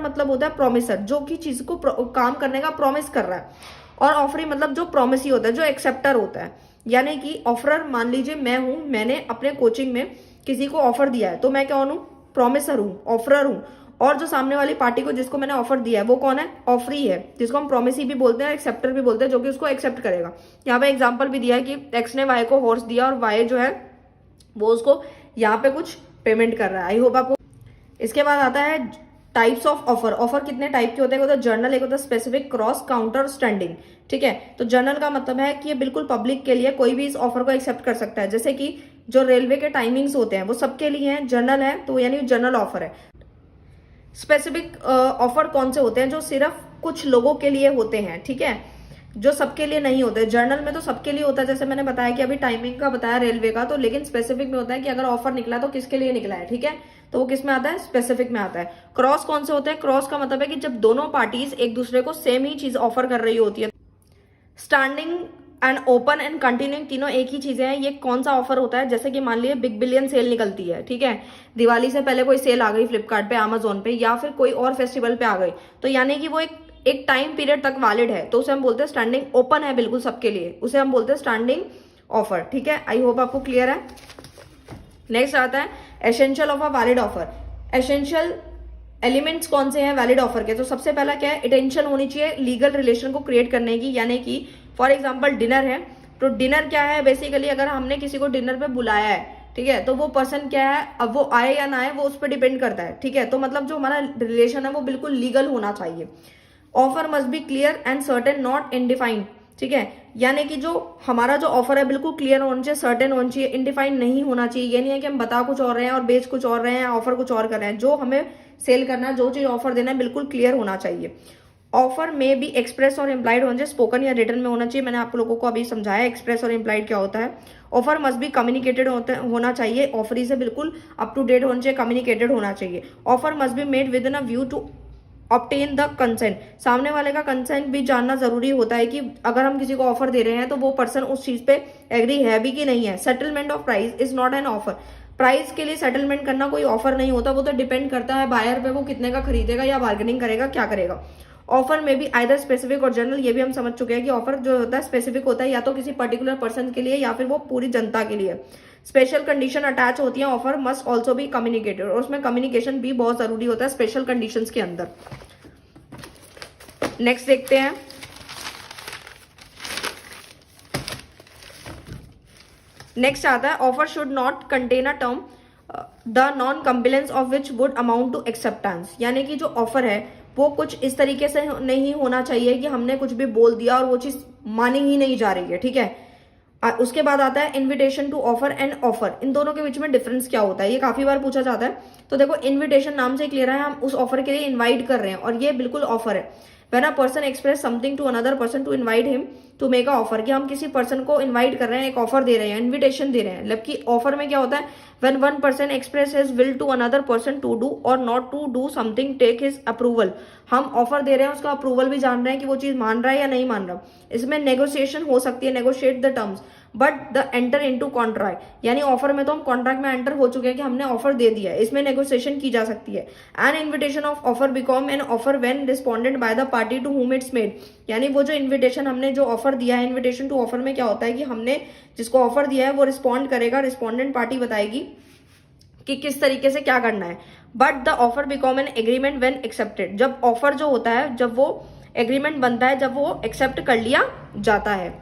मतलब होता है प्रॉमिसर, जो कि चीज को काम करने का प्रॉमिस कर रहा है, और ऑफरी मतलब जो प्रॉमिस ही होता है, जो एक्सेप्टर होता है। यानी कि ऑफरर, मान लीजिए मैं हूं, मैंने अपने कोचिंग में किसी को ऑफर दिया है, तो मैं क्या हूं, प्रॉमिसर हूं, ऑफरर हूं। और जो सामने वाली पार्टी को जिसको मैंने ऑफर दिया है वो कौन है, ऑफरी है, जिसको हम प्रॉमिसी भी बोलते हैं, एक्सेप्टर भी बोलते हैं, जो कि उसको एक्सेप्ट करेगा। यहाँ पे एग्जाम्पल भी दिया है कि एक्स ने वाई को हॉर्स दिया और वाई जो है वो उसको यहाँ पे कुछ पेमेंट कर रहा है। आई होप आपको। इसके बाद आता है टाइप्स ऑफ ऑफर। ऑफर कितने टाइप के होते हैं, एक होता है जर्नल, एक होता है स्पेसिफिक, क्रॉस, काउंटर, स्टैंडिंग, ठीक है। तो जर्नल का मतलब है कि ये बिल्कुल पब्लिक के लिए, कोई भी इस ऑफर को एक्सेप्ट कर सकता है। जैसे कि जो रेलवे के टाइमिंग्स होते हैं वो सबके लिए हैं, जर्नल है तो यानी जर्नल ऑफर है। स्पेसिफिक ऑफर कौन से होते हैं, जो सिर्फ कुछ लोगों के लिए होते हैं, ठीक है, जो सबके लिए नहीं होते। जर्नल में तो सबके लिए होता है, जैसे मैंने बताया कि अभी टाइमिंग का बताया रेलवे का, तो लेकिन स्पेसिफिक में होता है कि अगर ऑफर निकला तो किसके लिए निकला है, ठीक है, तो वो किस में आता है, स्पेसिफिक में आता है। क्रॉस कौन से होते हैं, क्रॉस का मतलब है कि जब दोनों पार्टीज एक दूसरे को सेम ही चीज ऑफर कर रही होती है। Standing and open and continuing तीनों एक ही चीजें हैं। ये कौन सा ऑफर होता है, जैसे कि मान लीजिए बिग बिलियन सेल निकलती है, ठीक है, दिवाली से पहले कोई सेल आ गई फ्लिपकार्ट पे, अमेजोन पे, या फिर कोई और फेस्टिवल पे आ गई, तो यानी कि वो एक टाइम पीरियड तक वैलिड है, तो उसे हम बोलते हैं स्टैंडिंग, ओपन है बिल्कुल सबके लिए, उसे हम बोलते हैं स्टैंडिंग ऑफर, ठीक है। आई होप आपको क्लियर है। नेक्स्ट आता है essential of a valid offer. Essential elements कौन से हैं वैलिड ऑफर के, तो सबसे पहला क्या है, इंटेंशन होनी चाहिए लीगल रिलेशन को क्रिएट करने की। यानी कि फॉर एग्जांपल डिनर है, तो डिनर क्या है, बेसिकली अगर हमने किसी को डिनर पे बुलाया है, ठीक है, तो वो पर्सन क्या है, अब वो आए या ना आए वो उस पर डिपेंड करता है, ठीक है। तो मतलब जो हमारा रिलेशन है वो बिल्कुल लीगल होना चाहिए। Offer must be clear and certain, not undefined, ठीक है। यानी कि जो हमारा जो ऑफर है बिल्कुल क्लियर होना चाहिए, सर्टेन होना चाहिए, इनडिफाइंड नहीं होना चाहिए। ये नहीं है कि हम बता कुछ और रहे हैं और बेच कुछ और रहे हैं, ऑफर कुछ और कर रहे हैं। जो हमें सेल करना है, जो चीज ऑफर देना है, बिल्कुल क्लियर होना चाहिए। ऑफर में भी एक्सप्रेस और इम्प्लाइड होना चाहिए, स्पोकन या रिटर्न में होना चाहिए। मैंने आप लोगों को अभी समझाया एक्सप्रेस और इम्प्लाइड क्या होता है। ऑफर मस्ट भी कम्युनिकेटेड होना चाहिए, ऑफरी से बिल्कुल अप टू डेट होना चाहिए, कम्युनिकेटेड होना चाहिए। Offer must be made within a view to obtain the consent. सामने वाले का कंसेंट भी जानना जरूरी होता है कि अगर हम किसी को ऑफर दे रहे हैं तो वो पर्सन उस चीज पे एग्री है भी कि नहीं है। Settlement of price is not an offer. Price के लिए सेटलमेंट करना कोई ऑफर नहीं होता, वो तो डिपेंड करता है बायर पे, वो कितने का खरीदेगा या बार्गेनिंग करेगा, क्या करेगा। ऑफर में भी आइदर स्पेसिफिक और जनरल, ये भी हम समझ चुके हैं कि ऑफर जो होता है स्पेसिफिक होता है या तो किसी पर्टिकुलर पर्सन के लिए या फिर वो पूरी जनता के लिए। स्पेशल कंडीशन अटैच होती है, ऑफर मस्ट ऑल्सो भी कम्युनिकेटेड, और उसमें कम्युनिकेशन भी बहुत जरूरी होता है स्पेशल कंडीशंस के अंदर। नेक्स्ट देखते हैं, नेक्स्ट आता है offer should not contain a term the non compliance of which would amount to acceptance. यानी कि जो ऑफर है वो कुछ इस तरीके से नहीं होना चाहिए कि हमने कुछ भी बोल दिया और वो चीज मानी ही नहीं जा रही है, ठीक है। उसके बाद आता है invitation to offer and offer. इन दोनों के बीच में डिफरेंस क्या होता है, ये काफी बार पूछा जाता है। तो देखो, इनविटेशन नाम से क्लियर है, हम उस ऑफर के लिए इन्वाइट कर रहे हैं, और ये बिल्कुल ऑफर है। When a person express something to another person to invite him to make a offer, कि हम किसी पर्सन को इन्वाइट कर रहे हैं, एक ऑफर दे रहे हैं, इन्विटेशन दे रहे हैं। जबकि ऑफर में क्या होता है, when one person express his will to another person to do or not to do something, take his approval। हम ऑफर दे रहे हैं, उसका अप्रूवल भी जान रहे हैं कि वो चीज मान रहा है या नहीं मान रहा। इसमें नेगोशिएशन हो सकती है, negotiate the terms, but the enter into contract. यानी ऑफर में तो हम कॉन्ट्रैक्ट में एंटर हो चुके हैं कि हमने ऑफर दे दिया है, इसमें नेगोशिएशन की जा सकती है। An invitation of offer become an offer when responded by the party to whom it's made. यानी वो जो इन्विटेशन हमने जो ऑफर दिया है, इन्विटेशन टू ऑफर में क्या होता है कि हमने जिसको ऑफर दिया है वो रिस्पॉन्ड करेगा, रिस्पोंडेंट पार्टी बताएगी कि किस तरीके से क्या करना है। But the offer become an agreement when accepted, जब ऑफर जो होता है, जब वो एग्रीमेंट बनता है, जब वो एक्सेप्ट कर लिया जाता है।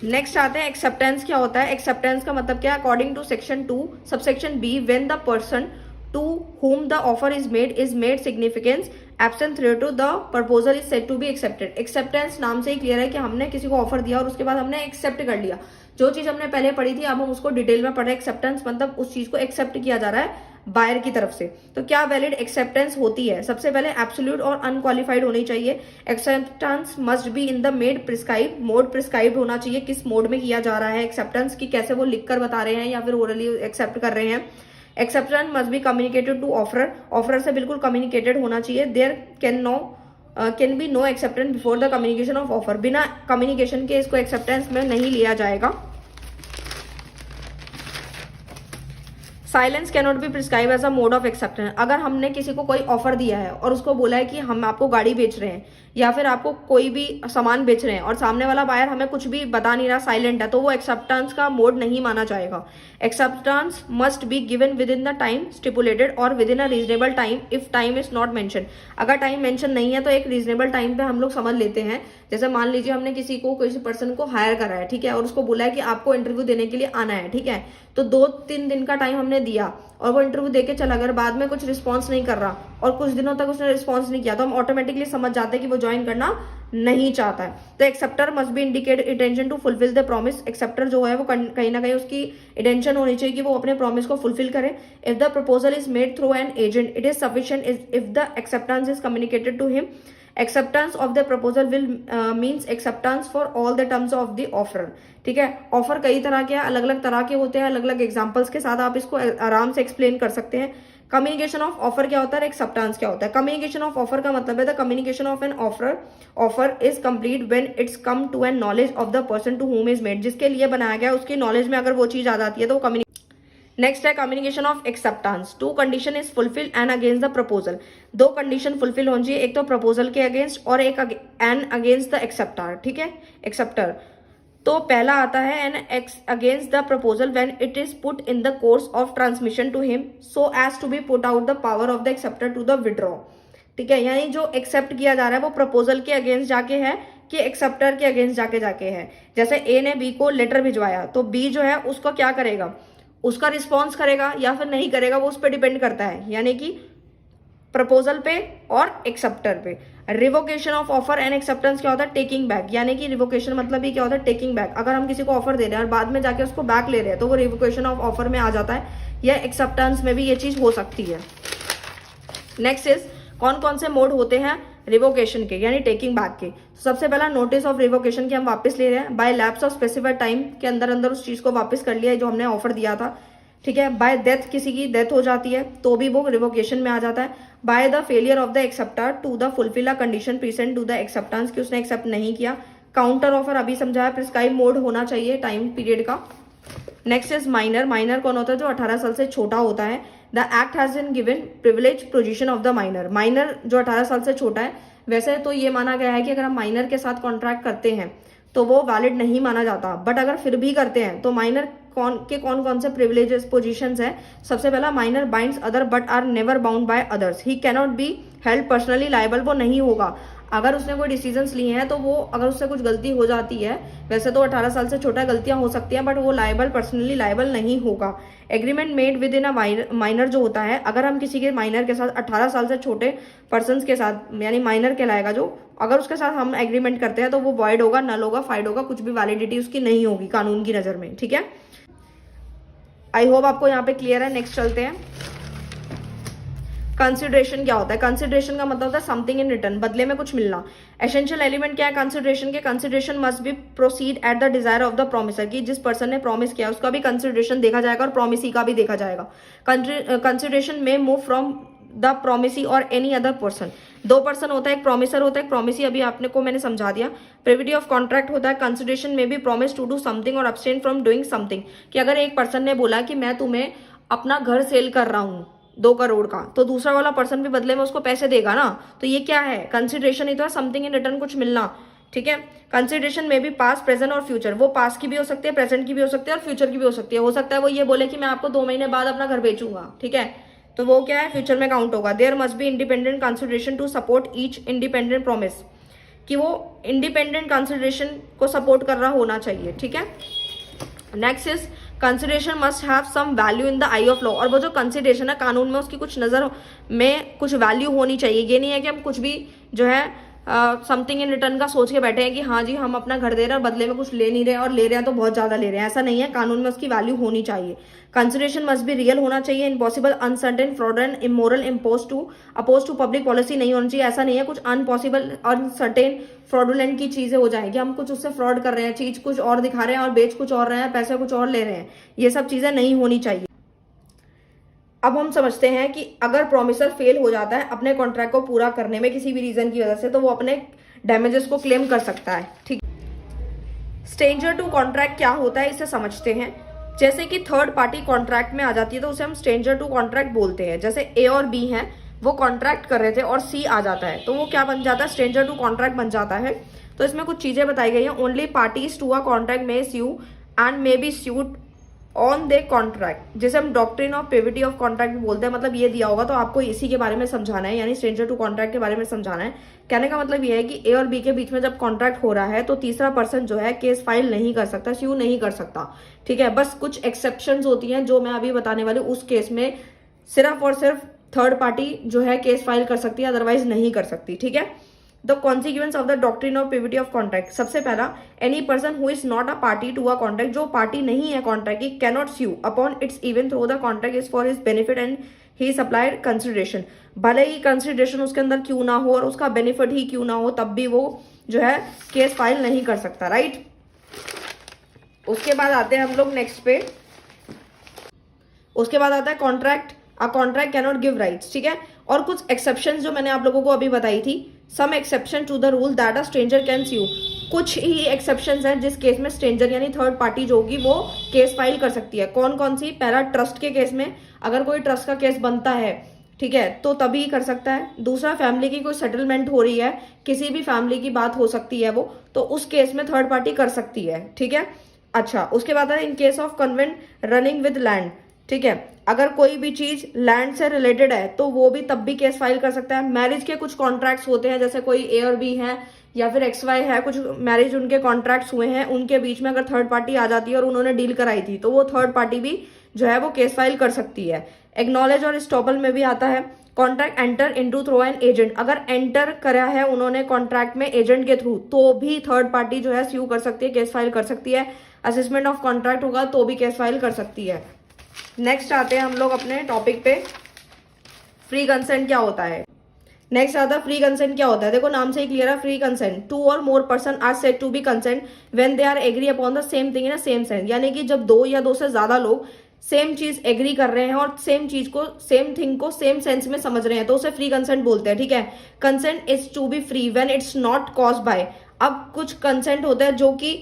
नेक्स्ट आते हैं एक्सेप्टेंस क्या होता है। एक्सेप्टेंस का मतलब क्या है, according to section 2 subsection B, when the person to whom the offer is made significance absent thereto the proposal is said to be accepted। Acceptance नाम से ही क्लियर है कि हमने किसी को ऑफर दिया और उसके बाद हमने एक्सेप्ट कर लिया। जो चीज हमने पहले पढ़ी थी अब हम उसको डिटेल में पढ़ रहे हैं। एक्सेप्टेंस मतलब उस चीज को एक्सेप्ट किया जा रहा है बायर की तरफ से। तो क्या वैलिड एक्सेप्टेंस होती है, सबसे पहले एब्सोल्यूट और अनक्वालिफाइड होनी चाहिए। Acceptance must be in the made prescribe, mode prescribed होना चाहिए, किस मोड में किया जा रहा है एक्सेप्टेंस की, कैसे वो लिख कर बता रहे हैं या फिर ओरली एक्सेप्ट कर रहे हैं। Acceptance must be communicated to offeror, offeror से बिल्कुल कम्युनिकेटेड होना चाहिए। There can be no acceptance before the communication of offer, बिना कम्युनिकेशन के इसको एक्सेप्टेंस में नहीं लिया जाएगा। Silence cannot be prescribe as a mode of acceptance, अगर हमने किसी को कोई ऑफर दिया है और उसको बोला है कि हम आपको गाड़ी बेच रहे हैं या फिर आपको कोई भी सामान बेच रहे हैं और सामने वाला बायर हमें कुछ भी बता नहीं रहा, साइलेंट है, तो वो एक्सेप्टेंस का मोड नहीं माना जाएगा। Acceptance must be given within the time stipulated और within a reasonable time if time is not mention. अगर टाइम मेंशन नहीं है तो एक रीजनेबल टाइम पे हम लोग समझ लेते हैं। जैसे मान लीजिए हमने किसी पर्सन को हायर करा है, ठीक है, और उसको बोला है कि आपको इंटरव्यू देने के लिए आना है, ठीक है, तो 2-3 दिन का टाइम हमने दिया और वो इंटरव्यू देके चला, अगर बाद में कुछ रिस्पॉन्स नहीं कर रहा और कुछ दिनों तक उसने रिस्पॉन्स नहीं किया तो हम ऑटोमेटिकली समझ जाते हैं कि वो ज्वाइन करना नहीं चाहता है। तो acceptor must be indicate intention to fulfil the promise, acceptor जो है वो कहीं ना कहीं उसकी इंटेंशन होनी चाहिए कि वो अपने प्रॉमिस को फुलफिल करे। If the proposal is made through an agent it is sufficient if the acceptance is communicated to him. Acceptance of the proposal will means acceptance for all the terms of the offer, ठीक है। Offer कई तरह के अलग अलग तरह के होते हैं, अलग अलग एग्जांपल्स के साथ आप इसको आराम से एक्सप्लेन कर सकते हैं। कम्युनिकेशन ऑफ ऑफर क्या होता है, एक्सेप्टेंस क्या होता है। कम्युनिकेशन ऑफ ऑफर का मतलब है the communication of an offer is complete when it's come to an knowledge of the person to whom is made, जिसके लिए बनाया गया उसकी नॉलेज में अगर वो चीज आ जाती है तो वो नेक्स्ट है communication of acceptance. 2 condition is fulfil and against the proposal, 2 condition fulfil होनी चाहिए, एक तो प्रपोजल के अगेंस्ट और एक एंड अगेंस्ट द एक्सेप्टर, ठीक है, एक्सेप्टर। तो पहला आता है and against the proposal when it is put in the course of transmission to him so as to be put out the power of the acceptor to the withdraw, ठीक है। यानी जो एक्सेप्ट किया जा रहा है वो प्रपोजल के अगेंस्ट जाके है कि एक्सेप्टर के अगेंस्ट जाके है। जैसे ए ने बी को लेटर भिजवाया तो बी जो है उसको क्या करेगा, उसका रिस्पॉन्स करेगा या फिर नहीं करेगा, वो उस पर डिपेंड करता है, यानी कि प्रपोजल पे और एक्सेप्टर पे। Revocation of offer and acceptance क्या होता है, टेकिंग बैक, यानी कि रिवोकेशन मतलब ही क्या होता है, टेकिंग बैक। अगर हम किसी को ऑफर दे रहे हैं और बाद में जाके उसको बैक ले रहे हैं तो वो रिवोकेशन ऑफ ऑफर में आ जाता है, या एक्सेप्टेंस में भी ये चीज हो सकती है। नेक्स्ट इज कौन कौन से मोड होते हैं रिवोकेशन के, यानी टेकिंग बैक के। सबसे पहला नोटिस ऑफ रिवोकेशन की हम वापस ले रहे हैं, by lapse of specified time के अंदर उस चीज को वापस कर लिया जो हमने ऑफर दिया था, ठीक है। बाय डेथ, किसी की डेथ हो जाती है तो भी वो रिवोकेशन में आ जाता है। By the failure of the acceptor to the fulfil a condition present to the acceptance, कि उसने एक्सेप्ट नहीं किया। काउंटर ऑफर अभी समझाया, प्रिस्क्राइब मोड होना चाहिए टाइम पीरियड का। नेक्स्ट इज माइनर, माइनर कौन होता है, जो 18 साल से छोटा होता है। The act has been given privilege position of the minor, minor जो 18 साल से छोटा है। वैसे तो ये माना गया है कि अगर हम माइनर के साथ कॉन्ट्रैक्ट करते हैं तो वो वैलिड नहीं माना जाता, बट अगर फिर भी करते हैं तो माइनर कौन कौन से प्रिविलेजेस पोजीशंस है। सबसे पहला, minor binds other but are never bound by others, he cannot be held personally liable, वो नहीं होगा अगर उसने कोई डिसीजंस लिए हैं तो वो अगर उससे कुछ गलती हो जाती है, वैसे तो 18 साल से छोटा गलतियां हो सकती हैं बट वो लायबल पर्सनली लायबल नहीं होगा। Agreement made within a minor जो होता है, अगर हम किसी के माइनर के साथ 18 साल से छोटे पर्सन के साथ, यानी माइनर कहलाएगा जो, अगर उसके साथ हम एग्रीमेंट करते हैं तो वो वॉइड होगा, नल होगा, फाइड होगा, कुछ भी वैलिडिटी उसकी नहीं होगी कानून की नजर में, ठीक है। आई होप आपको यहाँ पे क्लियर है। नेक्स्ट चलते हैं। कंसिडरेशन क्या होता है, कंसिडरेशन का मतलब होता है समथिंग इन रिटर्न, बदले में कुछ मिलना। एसेंशियल एलिमेंट क्या है कंसिडरेशन के, consideration must be proceed at the desire of the promisor, की जिस पर्सन ने प्रॉमिस किया उसका भी कंसिडरेशन देखा जाएगा और प्रोमिसी का भी देखा जाएगा। कंसिडरेशन में मूव फ्रॉम द प्रोमिसी और एनी अदर पर्सन, 2 पर्सन होता है, एक प्रोमिसर होता है, एक प्रोमिसी, अभी आपने को मैंने समझा दिया। प्रिविटी ऑफ कॉन्ट्रैक्ट होता है, कंसिडरेशन में भी प्रॉमिस टू डू समथिंग और अब्सटेन फ्रॉम डूइंग समथिंग, कि अगर एक पर्सन ने बोला कि मैं तुम्हें अपना घर सेल कर रहा हूँ 2 करोड़ का, तो दूसरा वाला पर्सन भी बदले में उसको पैसे देगा ना, तो ये क्या है, कंसिडरेशन ही तो है, समथिंग इन रिटर्न कुछ मिलना, ठीक है। कंसिडरेशन में भी पास्ट, प्रेजेंट और फ्यूचर, वो पास्ट की भी हो सकती है, प्रेजेंट की भी हो सकती है और फ्यूचर की भी हो सकती है। हो सकता है वो ये बोले कि मैं आपको 2 महीने बाद अपना घर बेचूंगा, ठीक है, तो वो क्या है, फ्यूचर में काउंट होगा। There must be independent consideration to support each independent promise, कि वो इंडिपेंडेंट कंसिडरेशन को सपोर्ट कर रहा होना चाहिए, ठीक है। Next is consideration must have some value in the eye of law, और वो जो कंसिडरेशन है कानून में उसकी कुछ नजर में कुछ वैल्यू होनी चाहिए। ये नहीं है कि हम कुछ भी जो है समथिंग इन रिटर्न का सोच के बैठे हैं कि हाँ जी हम अपना घर दे रहे हैं और बदले में कुछ ले नहीं रहे और ले रहे हैं तो बहुत ज्यादा ले रहे हैं, ऐसा नहीं है। कानून में उसकी वैल्यू होनी चाहिए। कंसिडरेशन मस्ट बी रियल होना चाहिए, impossible, uncertain, fraudulent, immoral, oppose to public policy नहीं होनी चाहिए। ऐसा नहीं है कुछ अनपॉसिबल, अनसर्टेन, फ्रॉडुलेंट की चीजें हो जाएंगी, हम कुछ उससे फ्रॉड कर रहे हैं, चीज कुछ और दिखा रहे हैं और बेच कुछ और रहे हैं, पैसे कुछ और ले रहे हैं, ये सब चीजें नहीं होनी चाहिए। अब हम समझते हैं कि अगर प्रॉमिसर फेल हो जाता है अपने कॉन्ट्रैक्ट को पूरा करने में किसी भी रीजन की वजह से, तो वो अपने डैमेजेस को क्लेम कर सकता है, ठीक। स्ट्रेंजर टू कॉन्ट्रैक्ट क्या होता है इसे समझते हैं। जैसे कि थर्ड पार्टी कॉन्ट्रैक्ट में आ जाती है तो उसे हम स्ट्रेंजर टू कॉन्ट्रैक्ट बोलते हैं। जैसे ए और बी हैं, वो कॉन्ट्रैक्ट कर रहे थे और सी आ जाता है, तो वो क्या बन जाता है, स्ट्रेंजर टू कॉन्ट्रैक्ट बन जाता है। तो इसमें कुछ चीजें बताई गई हैं। Only parties to a contract में sue and may be sued on the contract, जैसे हम doctrine of privity of contract भी बोलते हैं। मतलब ये दिया होगा तो आपको इसी के बारे में समझाना है, यानी स्ट्रेंजर टू कॉन्ट्रैक्ट के बारे में समझाना है। कहने का मतलब ये है कि ए और बी के बीच में जब कॉन्ट्रैक्ट हो रहा है तो तीसरा पर्सन जो है केस फाइल नहीं कर सकता, स्यू नहीं कर सकता, ठीक है। बस कुछ एक्सेप्शंस होती हैं जो मैं अभी बताने वाली हूँ, उस केस में सिर्फ और सिर्फ थर्ड पार्टी जो है केस फाइल कर सकती है, अदरवाइज नहीं कर सकती, ठीक है। The consequence of the doctrine of privity of contract, सबसे पहला, any person who is not a party to a contract, जो पार्टी नहीं है कॉन्ट्रैक्ट की, can not sue upon it's even through the contract is for his benefit and he supplied consideration. भले ही consideration उसके अंदर क्यों ना हो और उसका बेनिफिट ही क्यों ना हो, तब भी वो जो है केस फाइल नहीं कर सकता, राइट। उसके बाद आते हैं हम लोग नेक्स्ट पे। उसके बाद आता है contract, a contract can not give rights, ठीक है। और कुछ एक्सेप्शंस जो मैंने आप लोगों को अभी बताई थी, some exception to the rule that a stranger can sue, कुछ ही एक्सेप्शंस हैं जिस केस में स्ट्रेंजर यानी थर्ड पार्टी जो होगी वो केस फाइल कर सकती है। कौन कौन सी, पहला, ट्रस्ट के केस में, अगर कोई ट्रस्ट का केस बनता है, ठीक है, तो तभी कर सकता है। दूसरा, फैमिली की कोई सेटलमेंट हो रही है, किसी भी फैमिली की बात हो सकती है वो, तो उस केस में थर्ड पार्टी कर सकती है, ठीक है। अच्छा, उसके बाद है in case of convent running with land, ठीक है, अगर कोई भी चीज लैंड से रिलेटेड है तो वो भी तब भी केस फाइल कर सकता है। मैरिज के कुछ कॉन्ट्रैक्ट्स होते हैं, जैसे कोई ए और बी है या फिर एक्स वाई है, कुछ मैरिज उनके कॉन्ट्रैक्ट्स हुए हैं, उनके बीच में अगर थर्ड पार्टी आ जाती है और उन्होंने डील कराई थी तो वो थर्ड पार्टी भी जो है वो केस फाइल कर सकती है। एक्नॉलेज और स्टॉपल में भी आता है। Contract enter into through an agent, अगर एंटर करा है उन्होंने कॉन्ट्रैक्ट में एजेंट के थ्रू, तो भी थर्ड पार्टी जो है स्यू कर सकती है, केस फाइल कर सकती है। असेसमेंट ऑफ कॉन्ट्रैक्ट होगा तो भी केस फाइल कर सकती है। नेक्स्ट आते हैं हम लोग अपने टॉपिक पे, फ्री कंसेंट क्या होता है। नेक्स्ट आता है फ्री कंसेंट क्या होता है। देखो नाम से ही क्लियर है, फ्री कंसेंट, टू और more person are said to be consent when they are agree upon the same thing in a same sense, यानी कि जब दो या दो से ज्यादा लोग सेम चीज एग्री कर रहे हैं और सेम चीज को, सेम थिंग को सेम सेंस में समझ रहे हैं, तो उसे फ्री कंसेंट बोलते हैं, ठीक है। Consent is to be free when it's not caused by, अब कुछ कंसेंट होता है जो कि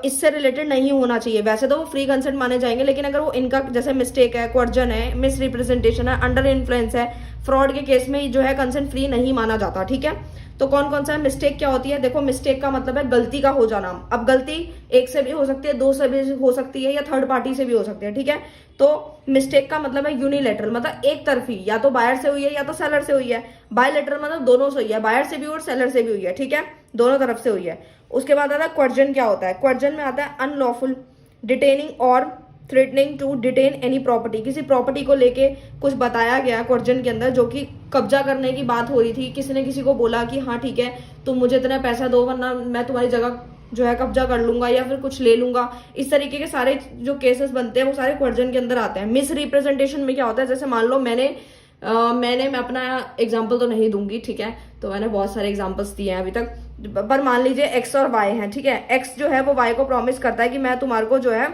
इससे रिलेटेड नहीं होना चाहिए, वैसे तो वो फ्री कंसेंट माने जाएंगे, लेकिन अगर वो इनका जैसे मिस्टेक है, क्वर्जन है, मिस रिप्रेजेंटेशन है, अंडर इन्फ्लुएंस है, फ्रॉड के केस में जो है कंसेंट फ्री नहीं माना जाता, ठीक है। तो कौन कौन सा है, मिस्टेक क्या होती है। देखो मिस्टेक का मतलब है गलती का हो जाना। अब गलती एक से भी हो सकती है, दो से भी हो सकती है, या थर्ड पार्टी से भी हो सकती है, ठीक है। तो मिस्टेक का मतलब है यूनिलेटरल, मतलब एक तरफी, या तो बायर से हुई है या तो सेलर से हुई है। बायलेटरल मतलब दोनों से हुई है, बायर से भी और सेलर से भी हुई है, ठीक है, दोनों तरफ से हुई है। उसके बाद आता है क्वर्जन क्या होता है। क्वर्जन में आता है अनलॉफुल डिटेनिंग और threatening to detain any property, किसी प्रॉपर्टी को लेके कुछ बताया गया क्वर्जन के अंदर, जो कि कब्जा करने की बात हो रही थी, किसी ने किसी को बोला कि हाँ ठीक है तुम मुझे इतना पैसा दो वरना मैं तुम्हारी जगह जो है कब्जा कर लूंगा या फिर कुछ ले लूंगा। इस तरीके के सारे जो केसेस बनते हैं वो सारे क्वर्जन के अंदर आते हैं। मिस रिप्रेजेंटेशन में क्या होता है, जैसे मान लो मैं अपना एग्जाम्पल तो नहीं दूंगी, ठीक है, तो मैंने बहुत सारे एग्जाम्पल्स दिए हैं अभी तक, पर मान लीजिए एक्स और वाई हैं, ठीक है। एक्स जो है वो वाई को प्रॉमिस करता है कि मैं तुम्हारे को जो है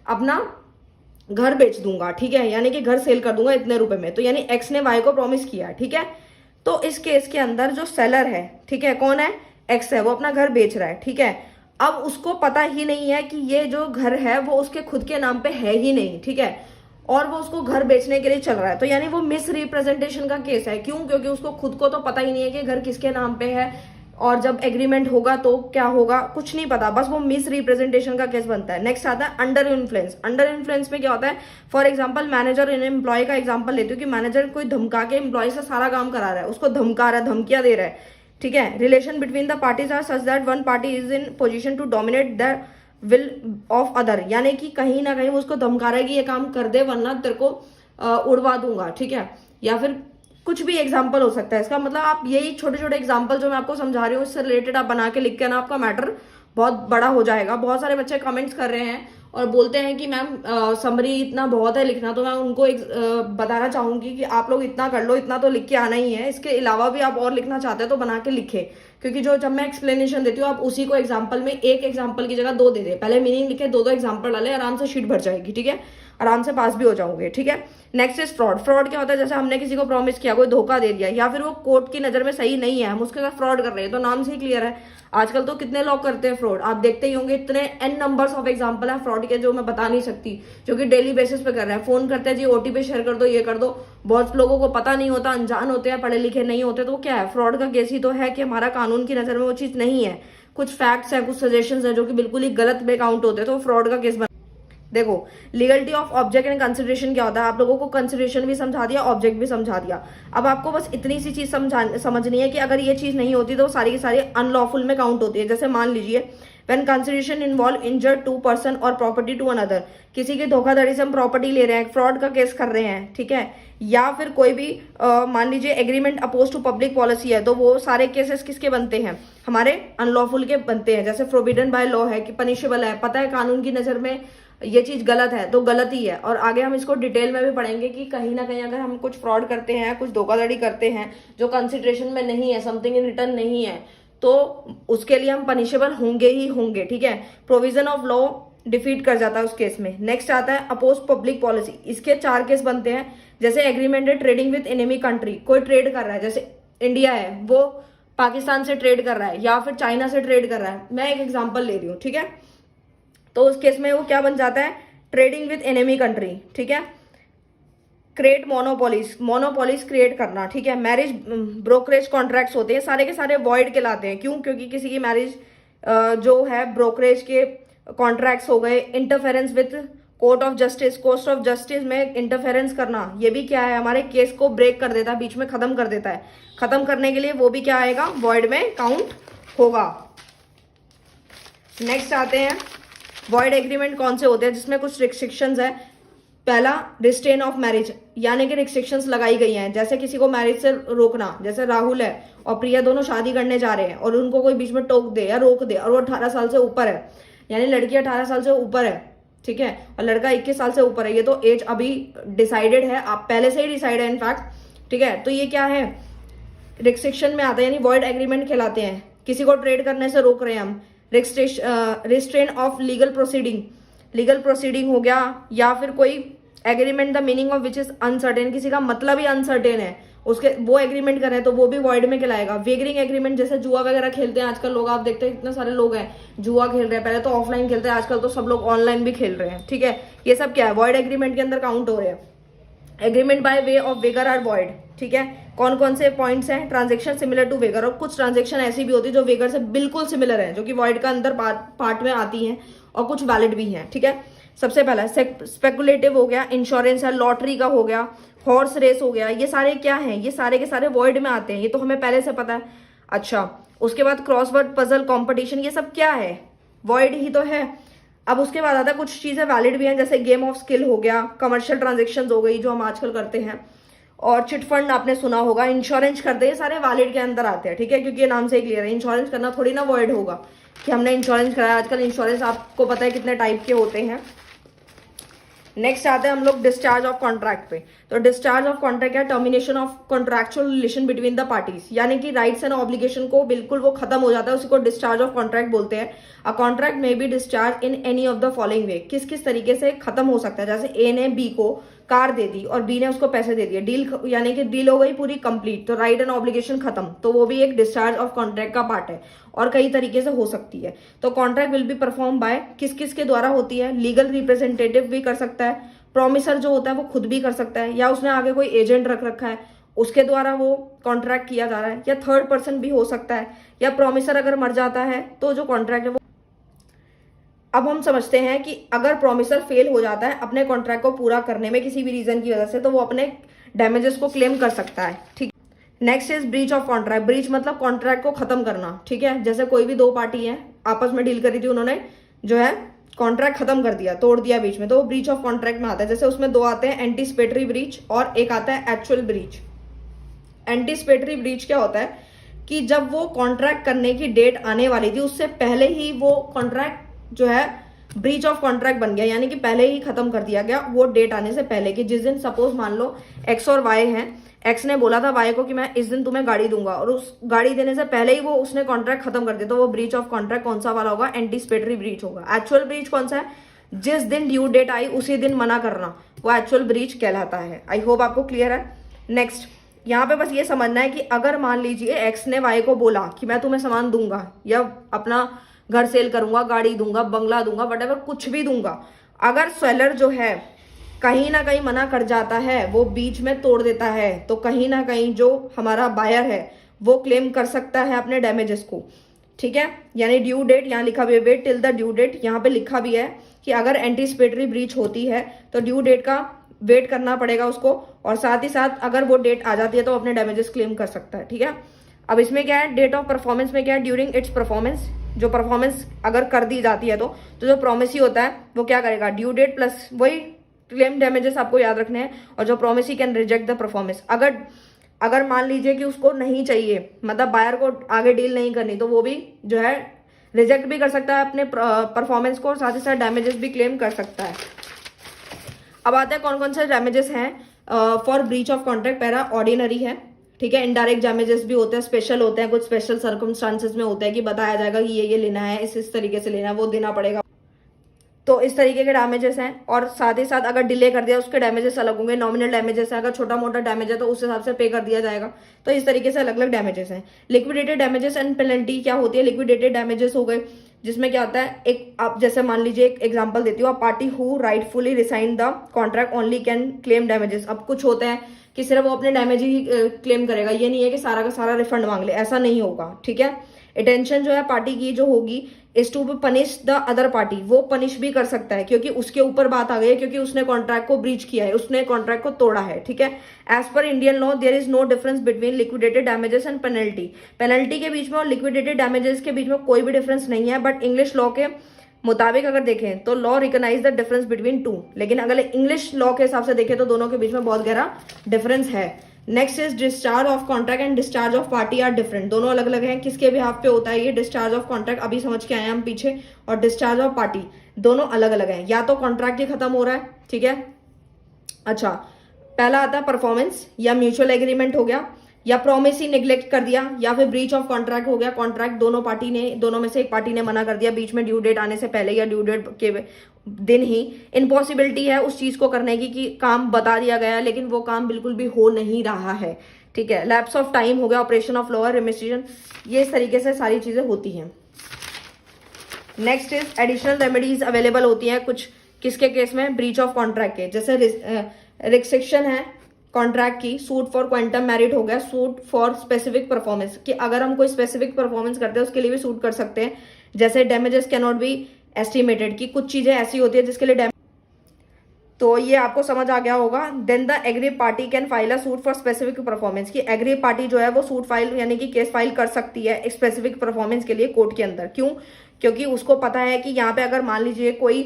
अपना घर बेच दूंगा, ठीक है, यानी कि घर सेल कर दूंगा इतने रुपए में, तो यानी एक्स ने वाई को प्रॉमिस किया, ठीक है। तो इस केस के अंदर जो सेलर है, ठीक है, कौन है, एक्स है, वो अपना घर बेच रहा है, ठीक है। अब उसको पता ही नहीं है कि ये जो घर है वो उसके खुद के नाम पे है ही नहीं, ठीक है, और वो उसको घर बेचने के लिए चल रहा है, तो यानी वो मिस रिप्रेजेंटेशन का केस है। क्यों? क्योंकि उसको खुद को तो पता ही नहीं है कि घर किसके नाम पे है और जब एग्रीमेंट होगा तो क्या होगा कुछ नहीं पता, बस वो मिस रिप्रेजेंटेशन का केस बनता है। नेक्स्ट आता है अंडर इन्फ्लुएंस। अंडर इन्फ्लुएंस में क्या होता है, for example manager in employ का एग्जांपल लेती हूँ कि मैनेजर कोई धमका के एम्प्लॉय से सारा काम करा रहा है, उसको धमका रहा है, धमकियां दे रहा है, ठीक है। Relation between the parties are such that one party is in position to dominate the will of other, यानी कि कहीं ना कहीं वो उसको धमका रहा है कि ये काम कर दे वरना तेरे को उड़वा दूंगा, ठीक है। या फिर कुछ भी एग्जाम्पल हो सकता है इसका, मतलब आप यही छोटे छोटे एग्जाम्पल जो मैं आपको समझा रही हूँ इससे रिलेटेड आप बना के लिख के ना, आपका मैटर बहुत बड़ा हो जाएगा। बहुत सारे बच्चे कमेंट्स कर रहे हैं और बोलते हैं कि मैम समरी इतना बहुत है लिखना, तो मैं उनको बताना चाहूंगी कि आप लोग इतना कर लो, इतना तो लिख के आना ही है, इसके अलावा भी आप और लिखना चाहते हैं तो बना के लिखे, क्योंकि जो जब मैं एक्सप्लेनेशन देती हूँ आप उसी को एग्जाम्पल में एक एग्जाम्पल की जगह दो दे दे, पहले मीनिंग लिखे, दो दो एग्जाम्पल डाले, आराम से शीट भर जाएगी, ठीक है, आराम से पास भी हो जाओगे, ठीक है। Next is fraud. फ्रॉड क्या होता है, जैसे हमने किसी को प्रॉमिस किया, कोई धोखा दे दिया या फिर वो कोर्ट की नजर में सही नहीं है, हम उसके साथ फ्रॉड कर रहे हैं, तो नाम से ही क्लियर है। आजकल तो कितने लोग करते हैं फ्रॉड, आप देखते ही होंगे, इतने एन नंबर्स ऑफ एग्जांपल है फ्रॉड के जो मैं बता नहीं सकती, जो कि डेली बेसिस पे कर रहे हैं। फोन करते हैं जी ओटीपी शेयर कर दो, ये कर दो, बहुत लोगों को पता नहीं होता, अनजान होते हैं, पढ़े लिखे नहीं होते, तो क्या है, फ्रॉड का केस ही तो है कि हमारा कानून की नजर में वो चीज नहीं है, कुछ फैक्ट्स है, कुछ सजेशंस है जो कि बिल्कुल ही गलत में काउंट होते हैं, तो फ्रॉड का केस। देखो legality of object and consideration क्या होता है, आप लोगों को कंसिडरेशन भी समझा दिया, ऑब्जेक्ट भी समझा दिया। अब आपको बस इतनी सी चीज समझनी है कि अगर ये चीज नहीं होती तो सारी की सारी अनलॉफुल में काउंट होती है। जैसे मान लीजिए when consideration involve injured to person और प्रॉपर्टी टू अनदर, किसी की धोखाधड़ी से हम प्रॉपर्टी ले रहे हैं, फ्रॉड का केस कर रहे हैं, ठीक है। या फिर कोई भी मान लीजिए agreement oppose to public policy है, तो वो सारे केसेस किसके बनते हैं, हमारे अनलॉफुल के बनते हैं। जैसे फोरबिडन बाय लॉ है कि पनिशेबल है, पता है कानून की नजर में ये चीज गलत है तो गलत ही है। और आगे हम इसको डिटेल में भी पढ़ेंगे कि कहीं ना कहीं अगर हम कुछ फ्रॉड करते हैं, कुछ धोखाधड़ी करते हैं जो कंसिडरेशन में नहीं है, समथिंग इन रिटर्न नहीं है, तो उसके लिए हम पनिशेबल होंगे ही होंगे, ठीक है। प्रोविजन ऑफ लॉ डिफीट कर जाता है उस केस में। नेक्स्ट आता है अपोज पब्लिक पॉलिसी, इसके 4 केस बनते हैं। जैसे एग्रीमेंट है ट्रेडिंग विद एनिमी कंट्री, कोई ट्रेड कर रहा है, जैसे इंडिया है वो पाकिस्तान से ट्रेड कर रहा है या फिर चाइना से ट्रेड कर रहा है, मैं एक एग्जाम्पल ले रही हूँ, ठीक है। तो उस केस में वो क्या बन जाता है, ट्रेडिंग विद एनिमी कंट्री, ठीक है। क्रिएट मोनोपोलिस, मोनोपोलिस क्रिएट करना, ठीक है। मैरिज ब्रोकरेज कॉन्ट्रैक्ट्स होते हैं, सारे के सारे वॉइड कहलाते हैं। क्यों, क्योंकि किसी की मैरिज जो है ब्रोकरेज के कॉन्ट्रैक्ट्स हो गए। Interference with court of justice, court of justice में इंटरफेरेंस करना, ये भी क्या है, हमारे केस को ब्रेक कर देता है, बीच में खत्म कर देता है। खत्म करने के लिए वो भी क्या आएगा, वॉइड में काउंट होगा। नेक्स्ट आते हैं वॉइड एग्रीमेंट कौन से होते हैं, जिसमें कुछ रिस्ट्रिक्शंस है। पहला रिस्ट्रेन ऑफ मैरिज, यानी कि रिस्ट्रिक्शंस लगाई गई हैं, जैसे किसी को मैरिज से रोकना। जैसे राहुल है और प्रिया दोनों शादी करने जा रहे हैं और उनको कोई बीच में टोक दे या रोक दे और वो 18 साल से ऊपर है, यानी लड़की 18 साल से ऊपर है, ठीक है, और लड़का 21 साल से ऊपर है, ये तो एज अभी डिसाइडेड है, आप पहले से ही डिसाइड है इनफैक्ट, ठीक है। तो ये क्या है, रिस्ट्रिक्शन में आता है, यानी वॉइड एग्रीमेंट कहलाते हैं। किसी को ट्रेड करने से रोक रहे हैं हम, restrain of legal proceeding, legal proceeding हो गया। या फिर कोई agreement the meaning of which is uncertain, किसी का मतलब ही अनसर्टेन है, उसके वो एग्रीमेंट कर रहे हैं तो वो भी वॉइड में कहलाएगा। वेगरिंग एग्रीमेंट, जैसे जुआ वगैरह खेलते हैं आजकल लोग, आप देखते हैं इतने सारे लोग हैं जुआ खेल रहे हैं, पहले तो ऑफलाइन खेलते हैं, आजकल तो सब लोग ऑनलाइन भी खेल रहे हैं, ठीक है। ये सब क्या है, वॉइड एग्रीमेंट के अंदर काउंट हो रहे हैं। Agreement by way of wager are void, ठीक है। कौन कौन से पॉइंट्स हैं, ट्रांजेक्शन सिमिलर टू वेगर, और कुछ ट्रांजेक्शन ऐसी भी होती है जो वेगर से बिल्कुल सिमिलर है, जो कि वॉइड का अंदर पार्ट में आती हैं, और कुछ वैलिड भी हैं, ठीक है। सबसे पहला स्पेकुलेटिव हो गया, इंश्योरेंस है, लॉटरी का हो गया, हॉर्स रेस हो गया, ये सारे क्या हैं, ये सारे के सारे वॉइड में आते हैं, ये तो हमें पहले से पता है। अच्छा, उसके बाद क्रॉसवर्ड पजल कॉम्पिटिशन, ये सब क्या है, वॉइड ही तो है। अब उसके बाद आता है कुछ चीजें वैलिड भी हैं, जैसे गेम ऑफ स्किल हो गया, कमर्शियल ट्रांजेक्शन हो गई जो हम आजकल करते हैं, और चिट फंड आपने सुना होगा, इंश्योरेंस करते हैं, सारे वैलिड के अंदर आते हैं, ठीक है। क्योंकि ये नाम से ही क्लियर है, इंश्योरेंस करना थोड़ी ना वॉइड होगा कि हमने इंश्योरेंस कराया। आजकल इंश्योरेंस आपको पता है कितने टाइप के होते हैं। नेक्स्ट आते हैं हम लोग डिस्चार्ज ऑफ कॉन्ट्रैक्ट पे। तो डिस्चार्ज ऑफ कॉन्ट्रैक्ट है termination of contractual relation between the parties, यानी कि राइट्स एंड ऑब्लिगेशन को बिल्कुल वो खत्म हो जाता है, उसी को डिस्चार्ज ऑफ कॉन्ट्रैक्ट बोलते हैं। अ कॉन्ट्रैक्ट में be discharge in any of the following वे, किस किस तरीके से खत्म हो सकता है। जैसे ए ने बी को कार दे दी और बी ने उसको पैसे दे दिए, डील यानी कि डील हो गई पूरी कंप्लीट, तो राइट एंड ऑब्लिगेशन खत्म, तो वो भी एक डिस्चार्ज ऑफ कॉन्ट्रैक्ट का पार्ट है, और कई तरीके से हो सकती है। तो contract will be perform by, किस किस के द्वारा होती है, लीगल रिप्रेजेंटेटिव भी कर सकता है, प्रोमिसर जो होता है वो खुद भी कर सकता है, या उसने आगे कोई एजेंट रख रखा है, उसके द्वारा वो कॉन्ट्रैक्ट किया जा रहा है, या थर्ड पर्सन भी हो सकता है, या प्रोमिसर अगर मर जाता है तो जो कॉन्ट्रैक्ट है वो। अब हम समझते हैं कि अगर प्रोमिसर फेल हो जाता है अपने कॉन्ट्रैक्ट को पूरा करने में किसी भी रीजन की वजह से, तो वो अपने डैमेजेस को क्लेम कर सकता है। ठीक, next is breach of contract. Breach मतलब कॉन्ट्रैक्ट को खत्म करना। ठीक है, जैसे कोई भी दो पार्टी है आपस में डील करी थी, उन्होंने जो है कॉन्ट्रैक्ट खत्म कर दिया, तोड़ दिया बीच में, तो वो ब्रीच ऑफ कॉन्ट्रैक्ट में आता है। जैसे उसमें दो आते हैं, एंटीसिपेटरी ब्रीच और एक आता है एक्चुअल ब्रीच। एंटीसिपेटरी ब्रीच क्या होता है कि जब वो कॉन्ट्रैक्ट करने की डेट आने वाली थी उससे पहले ही वो कॉन्ट्रैक्ट जो है ब्रीच ऑफ कॉन्ट्रैक्ट बन गया, यानी कि पहले ही खत्म कर दिया गया वो डेट आने से पहले की। जिस दिन सपोज मान लो एक्स और वाई है, एक्स ने बोला था वाई को कि मैं इस दिन तुम्हें गाड़ी दूंगा, और उस गाड़ी देने से पहले ही वो उसने कॉन्ट्रैक्ट खत्म कर दिया, तो वो ब्रीच ऑफ कॉन्ट्रैक्ट कौन सा वाला होगा? एंटीसिपेटरी ब्रीच होगा। एक्चुअल ब्रीच कौन सा है? जिस दिन ड्यू डेट आई उसी दिन मना करना, वो एक्चुअल ब्रीच कहलाता है। आई होप आपको क्लियर है। नेक्स्ट, यहाँ पे बस ये समझना है कि अगर मान लीजिए एक्स ने वाई को बोला कि मैं तुम्हें सामान दूंगा या अपना घर सेल करूंगा, गाड़ी दूंगा, बंगला दूंगा, वटएवर कुछ भी दूंगा, अगर सेलर जो है कहीं ना कहीं मना कर जाता है, वो बीच में तोड़ देता है, तो कहीं ना कहीं जो हमारा बायर है वो क्लेम कर सकता है अपने डैमेजेस को। ठीक है, यानी ड्यू डेट यहाँ लिखा भी है, wait till the due date, यहाँ पे लिखा भी है कि अगर एंटीसिपेटरी ब्रीच होती है तो ड्यू डेट का वेट करना पड़ेगा उसको, और साथ ही साथ अगर वो डेट आ जाती है तो अपने डैमेजेस क्लेम कर सकता है। ठीक है, अब इसमें क्या है, डेट ऑफ परफॉर्मेंस में क्या है, ड्यूरिंग इट्स परफॉर्मेंस, जो परफॉर्मेंस अगर कर दी जाती है तो जो प्रोमिस ही होता है वो क्या करेगा, ड्यू डेट प्लस वही क्लेम डैमेजेस आपको याद रखने हैं, और जो promise he can reject the performance. अगर मान लीजिए कि उसको नहीं चाहिए, मतलब बायर को आगे डील नहीं करनी, तो वो भी जो है रिजेक्ट भी कर सकता है अपने परफॉर्मेंस को, और साथ ही साथ डैमेजेस भी क्लेम कर सकता है। अब आते हैं कौन कौन से डैमेजेस हैं फॉर ब्रीच ऑफ कॉन्ट्रैक्ट। पहला ऑर्डिनरी है, ठीक है, इनडायरेक्ट डैमेजेस भी होते हैं, स्पेशल होते हैं, कुछ स्पेशल सर्कमस्टांसेस में होता है कि बताया जाएगा कि ये लेना है, इस तरीके से लेना है, वो देना पड़ेगा, तो इस तरीके के डैमेजेस हैं। और साथ ही साथ अगर डिले कर दिया उसके डैमेजेस अलग होंगे। नॉमिनल डैमेजेस है, अगर छोटा मोटा डैमेज है तो उस हिसाब से पे कर दिया जाएगा, तो इस तरीके से अलग अलग डैमेजेस हैं। लिक्विडेटेड डैमेजेस एंड पेनल्टी क्या होती है? लिक्विडेटेड डैमेजेस हो गए जिसमें क्या होता है, एक आप जैसे मान लीजिए एक एग्जांपल देती हूँ, party who rightfully resign the contract only can claim damages. अब कुछ होते हैं कि सिर्फ वो अपने डैमेज ही क्लेम करेगा, ये नहीं है कि सारा का सारा रिफंड मांग ले, ऐसा नहीं होगा। ठीक है, इंटेंशन जो है पार्टी की जो होगी is to punish the other party, वो पनिश भी कर सकता है क्योंकि उसके ऊपर बात आ गई है, क्योंकि उसने कॉन्ट्रैक्ट को ब्रीच किया है, उसने कॉन्ट्रैक्ट को तोड़ा है। ठीक है, as per Indian law there is no difference between liquidated damages and penalty. Penalty के बीच में और लिक्विडेटेड डैमेजेस के बीच में कोई भी डिफरेंस नहीं है, बट इंग्लिश लॉ के मुताबिक अगर देखें तो law recognise the difference between two, लेकिन अगर इंग्लिश लॉ के हिसाब से देखें तो दोनों के बीच में बहुत गहरा डिफरेंस है। Next is discharge of contract and discharge of party are different. दोनों अलग अलग हैं, किसके बिहाफ पे होता है ये डिस्चार्ज ऑफ कॉन्ट्रैक्ट, अभी समझ के आए हम पीछे, और डिस्चार्ज ऑफ पार्टी दोनों अलग अलग हैं, या तो कॉन्ट्रैक्ट ही खत्म हो रहा है। ठीक है, अच्छा, पहला आता है परफॉर्मेंस, या म्यूचुअल एग्रीमेंट हो गया, या प्रॉमिस ही निग्लेक्ट कर दिया, या फिर ब्रीच ऑफ कॉन्ट्रैक्ट हो गया, कॉन्ट्रैक्ट दोनों में से एक पार्टी ने मना कर दिया बीच में ड्यू डेट आने से पहले या ड्यू डेट के दिन ही। इम्पॉसिबिलिटी है उस चीज को करने की कि काम बता दिया गया है लेकिन वो काम बिल्कुल भी हो नहीं रहा है। ठीक है, लैप्स ऑफ टाइम हो गया, ऑपरेशन ऑफ लोअर रेमिशन, ये इस तरीके से सारी चीजें होती हैं। Next is additional remedies available होती हैं कुछ किसके केस में, ब्रीच ऑफ कॉन्ट्रैक्ट के, जैसे रिस्ट्रिक्शन है कॉन्ट्रैक्ट की, सूट फॉर क्वांटम मेरिट हो गया, सूट फॉर स्पेसिफिक परफॉर्मेंस, कि अगर हम कोई स्पेसिफिक परफॉर्मेंस करते हैं उसके लिए भी सूट कर सकते हैं। जैसे damages can not B estimated, की कुछ चीजें ऐसी होती है जिसके लिए तो ये आपको समझ आ गया होगा। Then the aggrieved party can file a suit for specific performance, की एग्री पार्टी जो है वो सूट फाइल यानी कि केस फाइल कर सकती है एक स्पेसिफिक परफॉर्मेंस के लिए कोर्ट के अंदर। क्यों? क्योंकि उसको पता है कि यहाँ पे अगर मान लीजिए कोई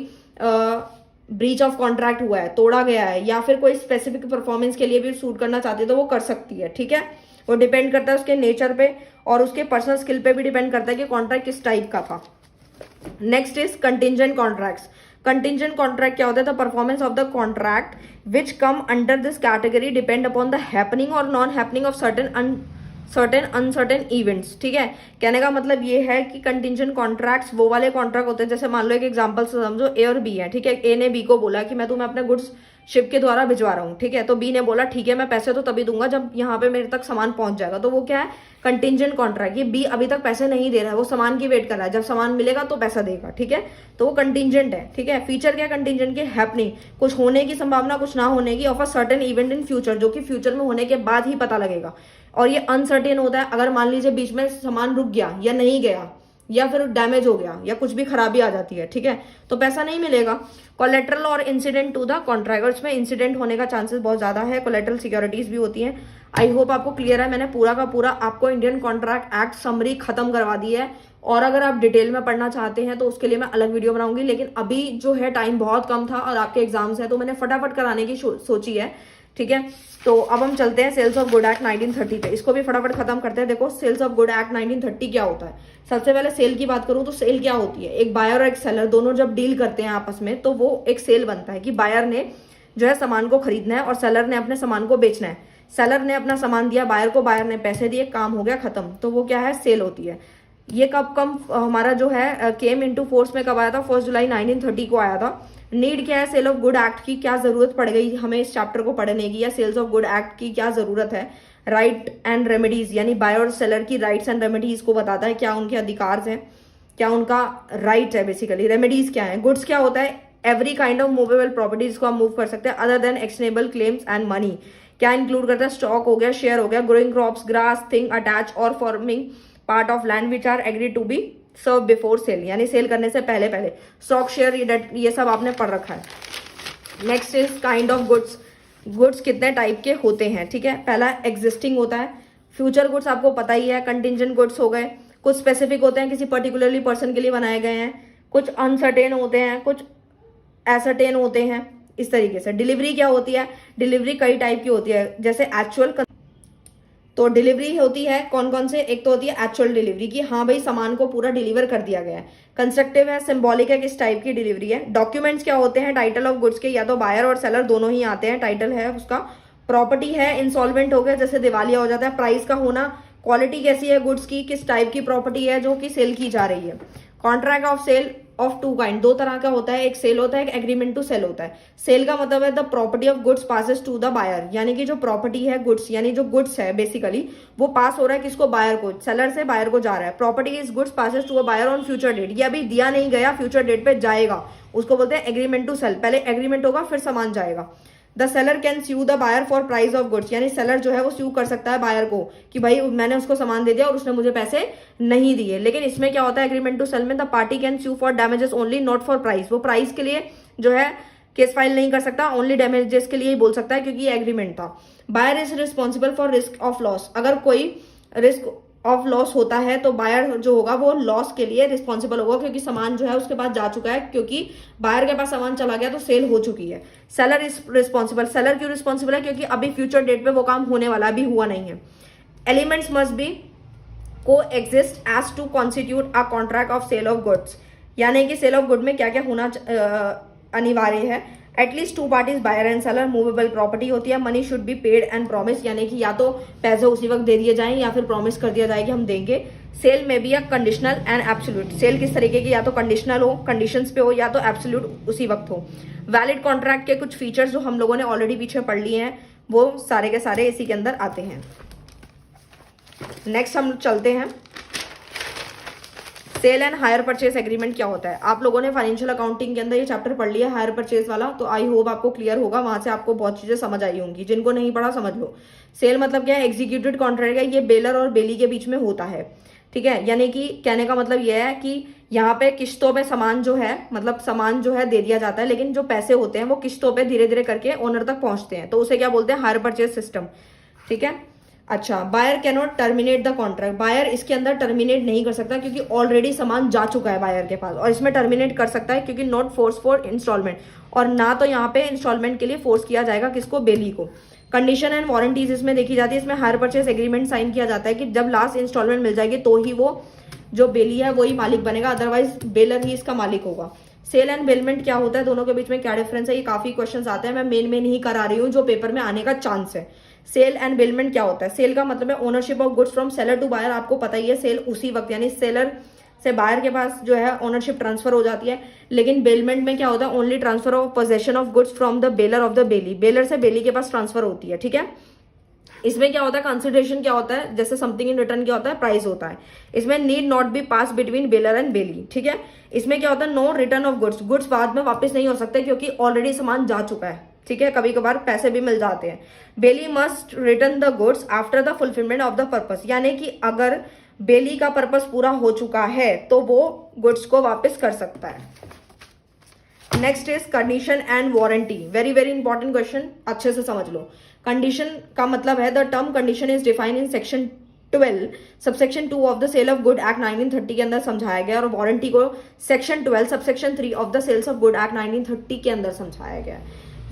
ब्रीच ऑफ कॉन्ट्रैक्ट हुआ है, तोड़ा गया है, या फिर कोई स्पेसिफिक परफॉर्मेंस के लिए भी सूट करना चाहती है तो वो कर सकती है। ठीक है, वो डिपेंड करता है उसके नेचर पे और उसके पर्सनल स्किल पे भी डिपेंड करता है कि कॉन्ट्रैक्ट किस टाइप का था। Next is contingent contracts. Contingent contract क्या होता है? The performance of the contract which come under this category depend upon the happening और non happening of certain uncertain events. ठीक है, कहने का मतलब ये है कि कंटिजेंट कॉन्ट्रैक्ट्स वो वाले कॉन्ट्रैक्ट होते हैं, जैसे मान लो एक एग्जांपल से समझो, ए और बी है। ठीक है, ए ने बी को बोला कि मैं तुम्हें अपने गुड्स शिप के द्वारा भिजवा रहा हूँ, ठीक है। तो बी ने बोला ठीक है मैं पैसे तो तभी दूंगा जब यहाँ पे मेरे तक सामान पहुंच जाएगा। तो वो क्या है, कंटिजेंट कॉन्ट्रैक्ट। ये बी अभी तक पैसे नहीं दे रहा है, वो सामान की वेट कर रहा है, जब सामान मिलेगा तो पैसा देगा, ठीक है। तो वो कंटिजेंट है, ठीक है। फीचर क्या कंटिजेंट के, हैपनिंग, कुछ होने की संभावना, कुछ ना होने की, of a certain event in future, जो कि फ्यूचर में होने के बाद ही पता लगेगा। और ये अनसर्टेन होता है, अगर मान लीजिए बीच में सामान रुक गया या नहीं गया या फिर डैमेज हो गया या कुछ भी खराबी आ जाती है, ठीक है, तो पैसा नहीं मिलेगा। कोलेट्रल और इंसिडेंट टू द कॉन्ट्रैक्ट, में इंसिडेंट होने का चांसेस बहुत ज्यादा है। कोलेट्रल सिक्योरिटीज भी होती हैं। आई होप आपको क्लियर है। मैंने पूरा का पूरा आपको इंडियन कॉन्ट्रैक्ट एक्ट समरी खत्म करवा दी है, और अगर आप डिटेल में पढ़ना चाहते हैं तो उसके लिए मैं अलग वीडियो बनाऊंगी। लेकिन अभी जो है टाइम बहुत कम था और आपके एग्जाम्स है, तो मैंने फटाफट कराने की सोची है, ठीक है। तो अब हम चलते हैं सेल्स ऑफ गुड एक्ट 1930 पे, इसको भी फटाफट खत्म करते हैं। देखो सेल्स ऑफ गुड एक्ट 1930 क्या होता है। सबसे पहले सेल की बात करूं तो सेल क्या होती है, एक बायर और एक सेलर दोनों जब डील करते हैं आपस में, तो वो एक सेल बनता है कि बायर ने जो है सामान को खरीदना है और सेलर ने अपने सामान को बेचना है। सेलर ने अपना सामान दिया बायर को, बायर ने पैसे दिए, काम हो गया खत्म, तो वो क्या है, सेल होती है। ये कब हमारा जो है केम इनटू फोर्स में कब आया था, 1 जुलाई 1930 को आया था। नीड क्या है सेल ऑफ गुड एक्ट की, क्या जरूरत पड़ गई हमें इस चैप्टर को पढ़ने की, या सेल्स ऑफ गुड एक्ट की क्या जरूरत है। राइट एंड रेमेडीज, यानी बायर और सेलर की राइट्स एंड रेमेडीज को बताता है, क्या उनके अधिकार हैं, क्या उनका राइट है बेसिकली। रेमेडीज क्या है, गुड्स क्या होता है, every kind of movable properties को हम मूव कर सकते हैं other than actionable claims and money. क्या इंक्लूड करता है, स्टॉक हो गया, शेयर हो गया, growing crops, grass, thing attach और forming part of land which are agree to be serve before sale, यानी सेल करने से पहले पहले। स्टॉक, शेयर, ये सब आपने पढ़ रखा है। Next is kind of goods. Goods कितने टाइप के होते हैं, ठीक है। पहला एग्जिस्टिंग होता है, फ्यूचर गुड्स आपको पता ही है, कंटिजेंट गुड्स हो गए, कुछ स्पेसिफिक होते हैं, किसी पर्टिकुलरली पर्सन के लिए बनाए गए हैं, कुछ अनसर्टेन होते हैं, कुछ एसर्टेन होते हैं, इस तरीके से। डिलीवरी क्या होती है, डिलीवरी कई टाइप की होती है, जैसे एक्चुअल। तो डिलीवरी होती है कौन कौन से, एक तो होती है एक्चुअल डिलीवरी की, हाँ भाई सामान को पूरा डिलीवर कर दिया गया है। कंस्ट्रक्टिव है, सिंबॉलिक है, किस टाइप की डिलीवरी है। डॉक्यूमेंट्स क्या होते हैं, टाइटल ऑफ गुड्स के, या तो बायर और सेलर दोनों ही आते हैं, टाइटल है उसका। प्रॉपर्टी है, इंसॉल्वेंट हो गया, जैसे दिवालिया हो जाता है। प्राइस का होना, क्वालिटी कैसी है गुड्स की, किस टाइप की प्रॉपर्टी है जो कि सेल की जा रही है। Contract of sale of two kind, दो तरह का होता है, एक सेल होता है, एक एग्रीमेंट टू सेल होता है। सेल का मतलब है the property of goods passes to the buyer, यानी कि जो प्रॉपर्टी है गुड्स, यानी जो गुड्स है बेसिकली वो पास हो रहा है किसको, बायर को, सेलर से बायर को जा रहा है। Property is goods passes to a buyer on future date, ये अभी दिया नहीं गया, फ्यूचर डेट पे जाएगा, उसको बोलते हैं एग्रीमेंट टू सेल। पहले एग्रीमेंट होगा फिर सामान जाएगा। The seller can sue the buyer for price of goods, यानी सेलर जो है वो स्यू कर सकता है बायर को कि भाई मैंने उसको सामान दे दिया और उसने मुझे पैसे नहीं दिए। लेकिन इसमें क्या होता है एग्रीमेंट टू सेल में, the party can sue for damages only, not for price. वो प्राइस के लिए जो है केस फाइल नहीं कर सकता, ओनली डैमेजेस के लिए ही बोल सकता है, क्योंकि ये एग्रीमेंट था। Buyer is responsible for risk of loss, अगर कोई रिस्क ऑफ लॉस होता है तो बायर जो होगा वो लॉस के लिए रिस्पॉन्सिबल होगा, क्योंकि सामान जो है उसके पास जा चुका है, क्योंकि बायर के पास सामान चला गया तो सेल हो चुकी है। सेलर इज रिस्पॉन्सिबल, सेलर क्यों रिस्पॉन्सिबल है, क्योंकि अभी फ्यूचर डेट पे वो काम होने वाला, अभी हुआ नहीं है। Elements must be coexist as to constitute a contract of sale of goods, यानी कि सेल ऑफ गुड में क्या क्या होना अनिवार्य है। At least two parties buyer and seller, movable property होती है। Money should be paid and promise, यानी कि या तो पैसे उसी वक्त दे दिए जाएं या फिर प्रॉमिस कर दिया जाए कि हम देंगे। सेल में भी a conditional and absolute, sale किस तरीके की, या तो कंडीशनल हो, कंडीशंस पे हो, या तो एब्सोल्यूट उसी वक्त हो। वैलिड कॉन्ट्रैक्ट के कुछ फीचर्स जो हम लोगों ने ऑलरेडी पीछे पढ़ लिए हैं, वो सारे के सारे इसी के अंदर आते हैं। नेक्स्ट हम चलते हैं, sale and hire purchase agreement क्या होता है। आप लोगों ने फाइनेंशियल अकाउंटिंग के अंदर ये चैप्टर पढ़ लिया हायर परचेज वाला, तो आई होप आपको क्लियर होगा, वहां से आपको बहुत चीजें समझ आई होंगी। जिनको नहीं पढ़ा समझ लो। सेल मतलब क्या है, एग्जीक्यूटेड कॉन्ट्रैक्ट है, ये बेलर और बेली के बीच में होता है, ठीक है। यानी कि कहने का मतलब यह है कि यहाँ पे किश्तों पे सामान जो है, मतलब सामान जो है दे दिया जाता है, लेकिन जो पैसे होते हैं वो किश्तों पे धीरे धीरे करके ओनर तक पहुंचते हैं, तो उसे क्या बोलते हैं, हायर परचेज सिस्टम, ठीक है। अच्छा, buyer can not terminate the contract, buyer इसके अंदर टर्मिनेट नहीं कर सकता क्योंकि ऑलरेडी सामान जा चुका है बायर के पास, और इसमें टर्मिनेट कर सकता है क्योंकि नॉट फोर्स फॉर इंस्टॉलमेंट, और ना तो यहाँ पे इंस्टॉलमेंट के लिए फोर्स किया जाएगा किसको, बेली को। कंडीशन एंड वारंटीज इसमें देखी जाती है, इसमें हायर परचेज एग्रीमेंट साइन किया जाता है कि जब लास्ट इंस्टॉलमेंट मिल जाएगी तो ही वो जो बेली है वही मालिक बनेगा, अदरवाइज बेलर ही इसका मालिक होगा। सेल एंड बेलमेंट क्या होता है, दोनों के बीच में क्या डिफरेंस है, ये काफी क्वेश्चंस आते हैं, मैं मेन ही करा रही हूँ जो पेपर में आने का चांस है। सेल एंड बेलमेंट क्या होता है, सेल का मतलब है ownership of goods from seller to buyer, आपको पता ही है सेल उसी वक्त, यानी सेलर से बायर के पास जो है ओनरशिप ट्रांसफर हो जाती है। लेकिन बेलमेंट में क्या होता है, only transfer of possession of goods from the baler of the belly, baler से बेली के पास ट्रांसफर होती है, ठीक है। इसमें क्या होता है, कंसिडरेशन क्या होता है, जैसे समथिंग इन रिटर्न क्या होता है, प्राइस होता है। इसमें need not be pass between bailor and bailee, ठीक है। इसमें क्या होता है, no return of goods, goods बाद में वापस नहीं हो सकते क्योंकि ऑलरेडी सामान जा चुका है, ठीक है। कभी कभार पैसे भी मिल जाते हैं। Bailee must return the goods after the fulfilment of the purpose, यानी कि अगर बेली का पर्पस पूरा हो चुका है तो वो गुड्स को वापस कर सकता है। Next is condition and warranty, very very important question, अच्छे से समझ लो। कंडीशन का मतलब है the term condition is defined in section 12 subsection 2 of the sale of good act 1930 के अंदर समझाया गया, और वारंटी को section 12 subsection 3 of the sales of good act 1930 के अंदर समझाया गया।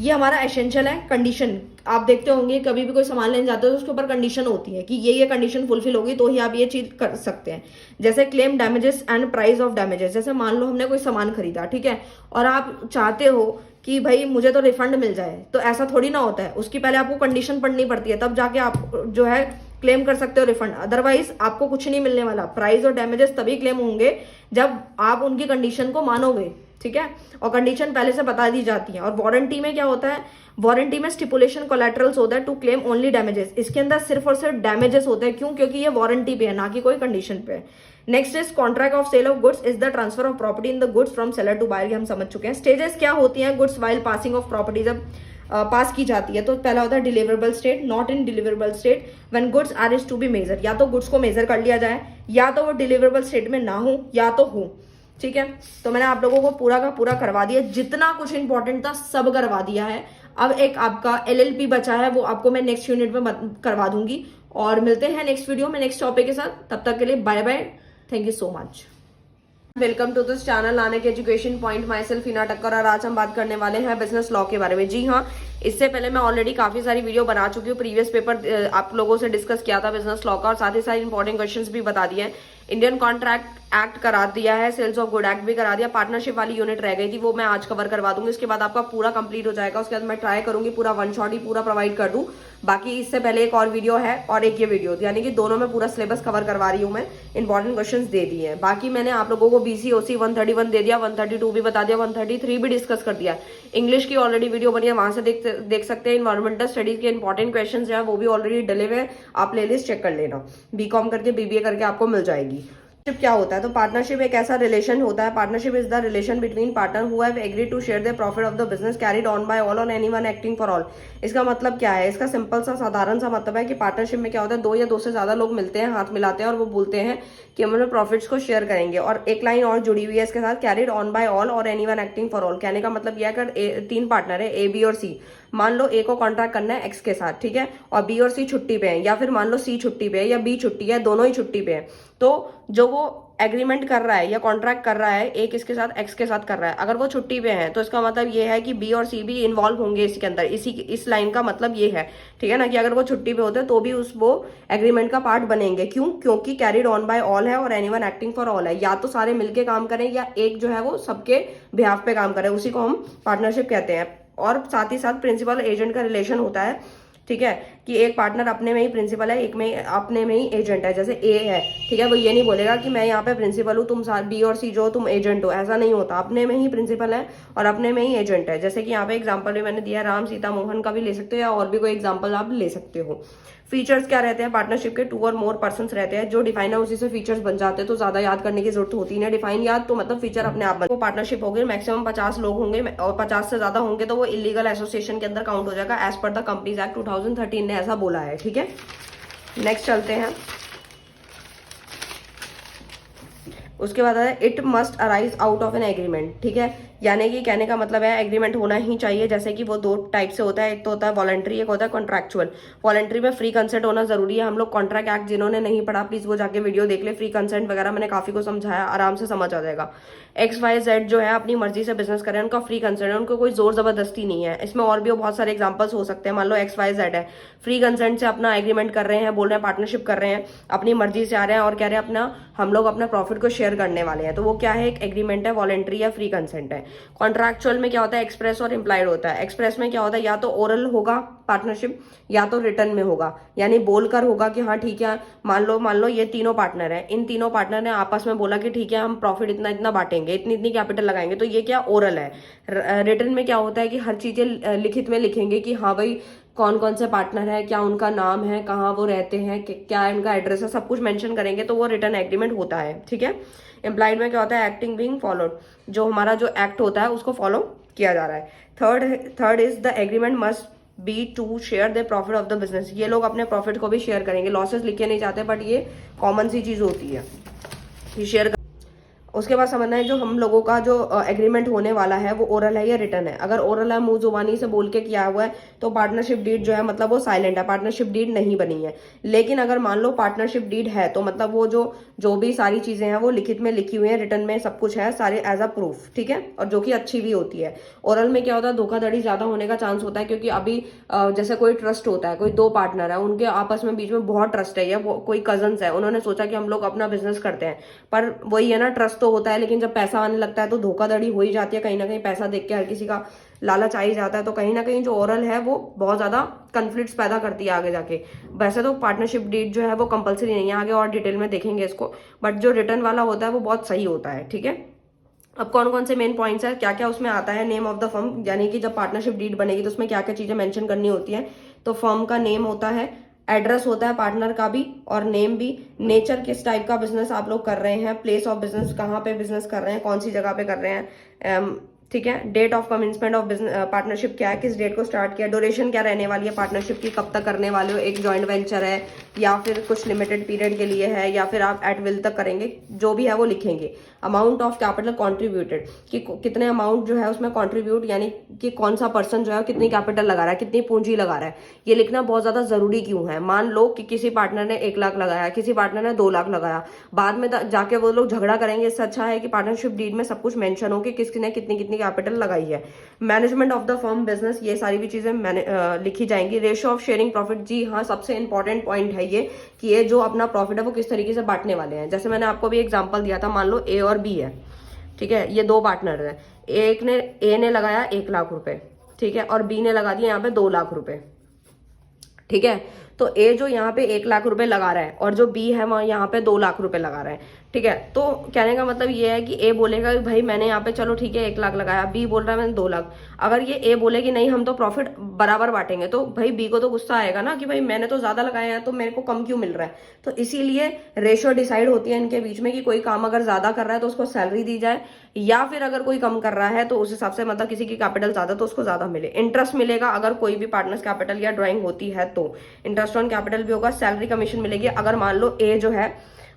ये हमारा एसेंशियल है। कंडीशन आप देखते होंगे, कभी भी कोई सामान लेने जाते हो तो उसके ऊपर कंडीशन होती है कि ये कंडीशन फुलफिल होगी तो ही आप ये चीज कर सकते हैं। जैसे claim damages and price of damages, जैसे मान लो हमने कोई सामान खरीदा, ठीक है, और आप चाहते हो कि भाई मुझे तो रिफंड मिल जाए, तो ऐसा थोड़ी ना होता है, उसकी पहले आपको कंडीशन पढ़नी पड़ती है, तब जाके आप जो है क्लेम कर सकते हो रिफंड, अदरवाइज आपको कुछ नहीं मिलने वाला। प्राइस और डैमेजेस तभी क्लेम होंगे जब आप उनकी कंडीशन को मानोगे, ठीक है, और कंडीशन पहले से बता दी जाती है। और वारंटी में क्या होता है, वारंटी में स्टिपुलेशन कोलैटरल्स होता है टू क्लेम ओनली डैमेजेस, इसके अंदर सिर्फ और सिर्फ डैमेजेस होते हैं। क्यों? क्योंकि ये वारंटी पे है, ना कि कोई कंडीशन पे है। Next is contract of sale of goods is the transfer of property in the goods from seller to buyer, हम समझ चुके हैं। स्टेजेस क्या होती हैं goods while passing of property, जब पास की जाती है, तो पहला होता है deliverable state, not in deliverable state when goods are is to be measure, या तो गुड्स को मेजर कर लिया जाए, या तो वो डिलीवरेबल स्टेट में ना हो, या तो हो, ठीक है। तो मैंने आप लोगों को पूरा का पूरा करवा दिया, जितना कुछ इंपॉर्टेंट था सब करवा दिया है। अब एक आपका LLP बचा है, वो आपको मैं नेक्स्ट यूनिट में करवा दूंगी, और मिलते हैं नेक्स्ट वीडियो में नेक्स्ट टॉपिक के साथ। तब तक के लिए bye bye, thank you so much. Welcome to this channel Nanak education point, myself Hina Takkar, और आज हम बात करने वाले हैं बिजनेस लॉ के बारे में। जी हाँ, इससे पहले मैं ऑलरेडी काफी सारी वीडियो बना चुकी हूँ, प्रीवियस पेपर आप लोगों से डिस्कस किया था बिजनेस लॉ का, और साथ ही साथ इंपॉर्टेंट क्वेश्चंस भी बता दिए हैं। इंडियन कॉन्ट्रैक्ट एक्ट करा दिया है, सेल्स ऑफ गुड एक्ट भी करा दिया, पार्टनरशिप वाली यूनिट रह गई थी, वो मैं आज कवर करवा दूंगी। उसके बाद आपका पूरा कंप्लीट हो जाएगा। उसके बाद मैं ट्राई करूंगी पूरा वन शॉट ही पूरा प्रोवाइड कर दूं। बाकी इससे पहले एक और वीडियो है और एक ये वीडियो, यानी कि दोनों में पूरा सिलेबस कवर करवा रही हूँ मैं, इंपॉर्टेंट क्वेश्चंस दे दिए हैं। बाकी मैंने आप लोगों को BCOC 131 दे दिया, 132 भी बता दिया, 133 भी डिस्कस कर दिया। इंग्लिश की ऑलरेडी वीडियो बनी है, वहां से देख सकते हैं। इन्वायरमेंटल स्टडीज के इंपॉर्टेंट क्वेश्चन जो है वो भी ऑलरेडी डले हुए हैं, आप प्लेलिस्ट चेक कर लेना। BCom करके BBA करके आपको मिल जाएगी। क्या होता है, तो पार्टनरशिप एक ऐसा रिलेशन होता है, partnership is the relation between partner who have agreed to share the profit of the business carried on by all or anyone acting for all. इसका मतलब क्या है, इसका सिंपल सा साधारण सा मतलब है कि पार्टनरशिप में क्या होता है, दो या दो से ज्यादा लोग मिलते हैं, हाथ मिलाते हैं, और वो बोलते हैं कि हम अपने प्रॉफिट्स को शेयर करेंगे। और एक लाइन और जुड़ी हुई है इसके साथ, carried on by all or anyone acting for all. कहने का मतलब यह है कि 3 पार्टनर है, A, B और C। मान लो A को कॉन्ट्रैक्ट करना है X के साथ, ठीक है, और B और C छुट्टी पे है, या फिर मान लो C छुट्टी पे है या B छुट्टी है, दोनों ही छुट्टी पे है, तो जो वो एग्रीमेंट कर रहा है या कॉन्ट्रैक्ट कर रहा है A किसके साथ, X के साथ कर रहा है, अगर वो छुट्टी पे है तो इसका मतलब ये है कि B और C भी इन्वॉल्व होंगे इसके अंदर। इस लाइन का मतलब ये है, ठीक है ना, कि अगर वो छुट्टी पे होते हैं तो भी वो एग्रीमेंट का पार्ट बनेंगे। क्यों? क्योंकि कैरिड ऑन बाय ऑल है और एनीवन एक्टिंग फॉर ऑल है, या तो सारे मिलके काम करें या एक जो है वो सबके बिहाफ पे काम करे, उसी को हम पार्टनरशिप कहते हैं। और साथ ही साथ प्रिंसिपल एजेंट का रिलेशन होता है, ठीक है, कि एक पार्टनर अपने में ही प्रिंसिपल है, एक में अपने में ही एजेंट है। जैसे A है, ठीक है, वो ये नहीं बोलेगा कि मैं यहाँ पे प्रिंसिपल हूँ, तुम B और C जो तुम एजेंट हो, ऐसा नहीं होता। अपने में ही प्रिंसिपल है और अपने में ही एजेंट है। जैसे कि यहाँ पे एग्जांपल भी मैंने दिया है, राम सीता मोहन का भी ले सकते हो, या और भी कोई एग्जांपल आप ले सकते हो। फीचर्स क्या रहते हैं पार्टनरशिप के, 2 और मोर पर्सन्स रहते हैं, जो डिफाइन है उसी से फीचर्स बन जाते हैं, तो ज्यादा याद करने की जरूरत होती है। डिफाइन याद तो मतलब फीचर अपने आप वो पार्टनरशिप होगी, मैक्सिमम 50 लोग होंगे, और 50 से ज्यादा होंगे तो वो इलीगल एसोसिएशन के अंदर काउंट हो जाएगा, as per the companies act 2013 ने ऐसा बोला है, ठीक है। नेक्स्ट चलते हैं, उसके बाद है it must arise out of an agreement, ठीक है, यानी कि कहने का मतलब है एग्रीमेंट होना ही चाहिए। जैसे कि वो 2 टाइप से होता है, एक तो होता है वॉलंटरी, एक होता है कॉन्ट्रैक्चुअल। वॉलंटरी में फ्री कंसेंट होना जरूरी है। हम लोग कॉन्ट्रैक्ट एक्ट जिन्होंने नहीं पढ़ा प्लीज वो जाके वीडियो देख ले, फ्री कंसेंट वगैरह मैंने काफी को समझाया, आराम से समझ आ जाएगा। XYZ जो है अपनी मर्जी से बिजनेस करें, उनका फ्री कंसेंट है, उनको कोई जोर जबरदस्ती नहीं है। इसमें और भी बहुत सारे एग्जाम्पल्स हो सकते हैं। मान लो XYZ है, फ्री कंसेंट से अपना एग्रीमेंट कर रहे हैं, बोल रहे हैं पार्टनरशिप कर रहे हैं, अपनी मर्जी से आ रहे हैं और कह रहे हैं हम लोग अपना प्रॉफिट को शेयर करने वाले हैं, तो वो क्या है, एक एग्रीमेंट है, वॉलंटरी या फ्री कंसेंट है। कॉन्ट्रैक्चुअल में क्या होता है, एक्सप्रेस और इम्प्लाइड होता है। एक्सप्रेस में क्या होता है, या तो ओरल होगा पार्टनरशिप या तो रिटर्न में होगा, यानी बोलकर होगा कि हाँ ठीक है, मान लो ये तीनों पार्टनर है, इन तीनों पार्टनर ने आपस में बोला कि ठीक है हम प्रॉफिट इतना इतना बांटेंगे, इतनी इतनी कैपिटल लगाएंगे, तो ये क्या ओरल है। रिटर्न में क्या होता है कि हर चीजें लिखित में लिखेंगे कि हाँ भाई कौन कौन से पार्टनर है, क्या उनका नाम है, कहाँ वो रहते हैं, क्या इनका एड्रेस है, सब कुछ मेंशन करेंगे, तो वो रिटर्न एग्रीमेंट होता है। ठीक है। एम्प्लाइड में क्या होता है, एक्टिंग बीइंग फॉलोड, जो हमारा जो एक्ट होता है उसको फॉलो किया जा रहा है। Third is the agreement must be to share the profit of the business, ये लोग अपने प्रॉफिट को भी शेयर करेंगे, लॉसेस लिखे नहीं चाहते, बट ये कॉमन सी चीज होती है कि शेयर। उसके बाद समझना है जो हम लोगों का जो एग्रीमेंट होने वाला है वो ओरल है या रिटर्न है। अगर ओरल है, मुंह जुबानी से बोल के किया हुआ है, तो पार्टनरशिप डीड जो है मतलब वो साइलेंट है, पार्टनरशिप डीड नहीं बनी है। लेकिन अगर मान लो पार्टनरशिप डीड है, तो मतलब वो जो भी सारी चीजें हैं वो लिखित में लिखी हुई है, रिटर्न में सब कुछ है सारे एज अ प्रूफ। ठीक है, और जो कि अच्छी भी होती है। ओरल में क्या होता है, धोखाधड़ी ज्यादा होने का चांस होता है, क्योंकि अभी जैसे कोई ट्रस्ट होता है, कोई दो पार्टनर है, उनके आपस में बीच में बहुत ट्रस्ट है, या कोई कजन्स है, उन्होंने सोचा कि हम लोग अपना बिजनेस करते हैं, पर वही है ना, ट्रस्ट तो होता है, लेकिन जब पैसा आने लगता है तो धोखाधड़ी हो ही जाती है। कहीं ना कहीं पैसा देख के हर किसी का लालच आ ही जाता है, तो कहीं ना कहीं जो ओरल है वो बहुत ज्यादा कन्फ्लिक्ट्स पैदा करती है आगे जाके। वैसे तो पार्टनरशिप डीड जो है वो कंपलसरी नहीं है, आगे और डिटेल में देखेंगे इसको, बट जो रिटर्न वाला होता है वो बहुत सही होता है। ठीक है। अब कौन कौन से मेन पॉइंट्स है, क्या क्या उसमें आता है, नेम ऑफ द फर्म, यानी कि जब पार्टनरशिप डीड बनेगी तो उसमें क्या क्या चीजें मेंशन करनी होती है। तो फर्म का नेम होता है, एड्रेस होता है पार्टनर का भी और नेम भी, नेचर किस टाइप का बिजनेस आप लोग कर रहे हैं, प्लेस ऑफ बिजनेस कहाँ पे बिजनेस कर रहे हैं, कौन सी जगह पे कर रहे हैं, ठीक है। Date of commencement of business, partnership क्या है, किस डेट को स्टार्ट किया, ड्यूरेशन क्या रहने वाली है पार्टनरशिप की, कब तक करने वाले हो, एक जॉइंट वेंचर है या फिर कुछ लिमिटेड पीरियड के लिए है, या फिर आप एट विल तक करेंगे, जो भी है वो लिखेंगे। अमाउंट ऑफ कैपिटल कॉन्ट्रीब्यूटेड, कि कितने अमाउंट जो है उसमें कॉन्ट्रीब्यूट, यानी कि कौन सा पर्सन जो है कितनी कैपिटल लगा रहा है, कितनी पूंजी लगा रहा है, ये लिखना बहुत ज्यादा जरूरी क्यों है। मान लो कि किसी पार्टनर ने 1 लाख लगाया, किसी पार्टनर ने 2 लाख लगाया, बाद में जाके वो लोग झगड़ा करेंगे, इससे अच्छा है कि पार्टनरशिप डीड में सब कुछ मेंशन हो कि किसने कितनी कितनी कैपिटल लगाई है। Management of the firm business, ये सारी भी चीजें लिखी जाएंगी। रेशियो ऑफ शेयरिंग प्रॉफिट, जी हाँ, सबसे इंपॉर्टेंट पॉइंट है ये कि ये जो अपना प्रॉफिट है वो किस तरीके से बांटने वाले हैं। जैसे मैंने आपको भी एग्जांपल दिया था, मान लो ए और बी है, ठीक है, ये दो पार्टनर है, ए ने लगाया 1 लाख रुपए, ठीक है, और बी ने लगा दिया यहाँ पे 2 लाख रुपए। ठीक है, तो ए जो यहाँ पे 1 लाख रुपए लगा रहा है और जो बी है वहां यहाँ पे 2 लाख रुपए लगा रहा है। ठीक है, तो कहने का मतलब ये है कि ए बोलेगा कि भाई मैंने यहाँ पे चलो ठीक है 1 लाख लगाया, बी बोल रहा है मैंने 2 लाख। अगर ये ए बोले कि नहीं हम तो प्रॉफिट बराबर बांटेंगे, तो भाई बी को तो गुस्सा आएगा ना कि भाई मैंने तो ज्यादा लगाया है तो मेरे को कम क्यों मिल रहा है। तो इसीलिए रेशियो डिसाइड होती है इनके बीच में कि कोई काम अगर ज्यादा कर रहा है तो उसको सैलरी दी जाए, या फिर अगर कोई कम कर रहा है तो उस हिसाब से मतलब किसी की कैपिटल ज्यादा तो उसको ज्यादा मिले। इंटरेस्ट मिलेगा अगर कोई भी पार्टनर्स कैपिटल या ड्राइंग होती है तो इंटरेस्ट ऑन कैपिटल भी होगा। सैलरी कमीशन मिलेगी अगर मान लो ए जो है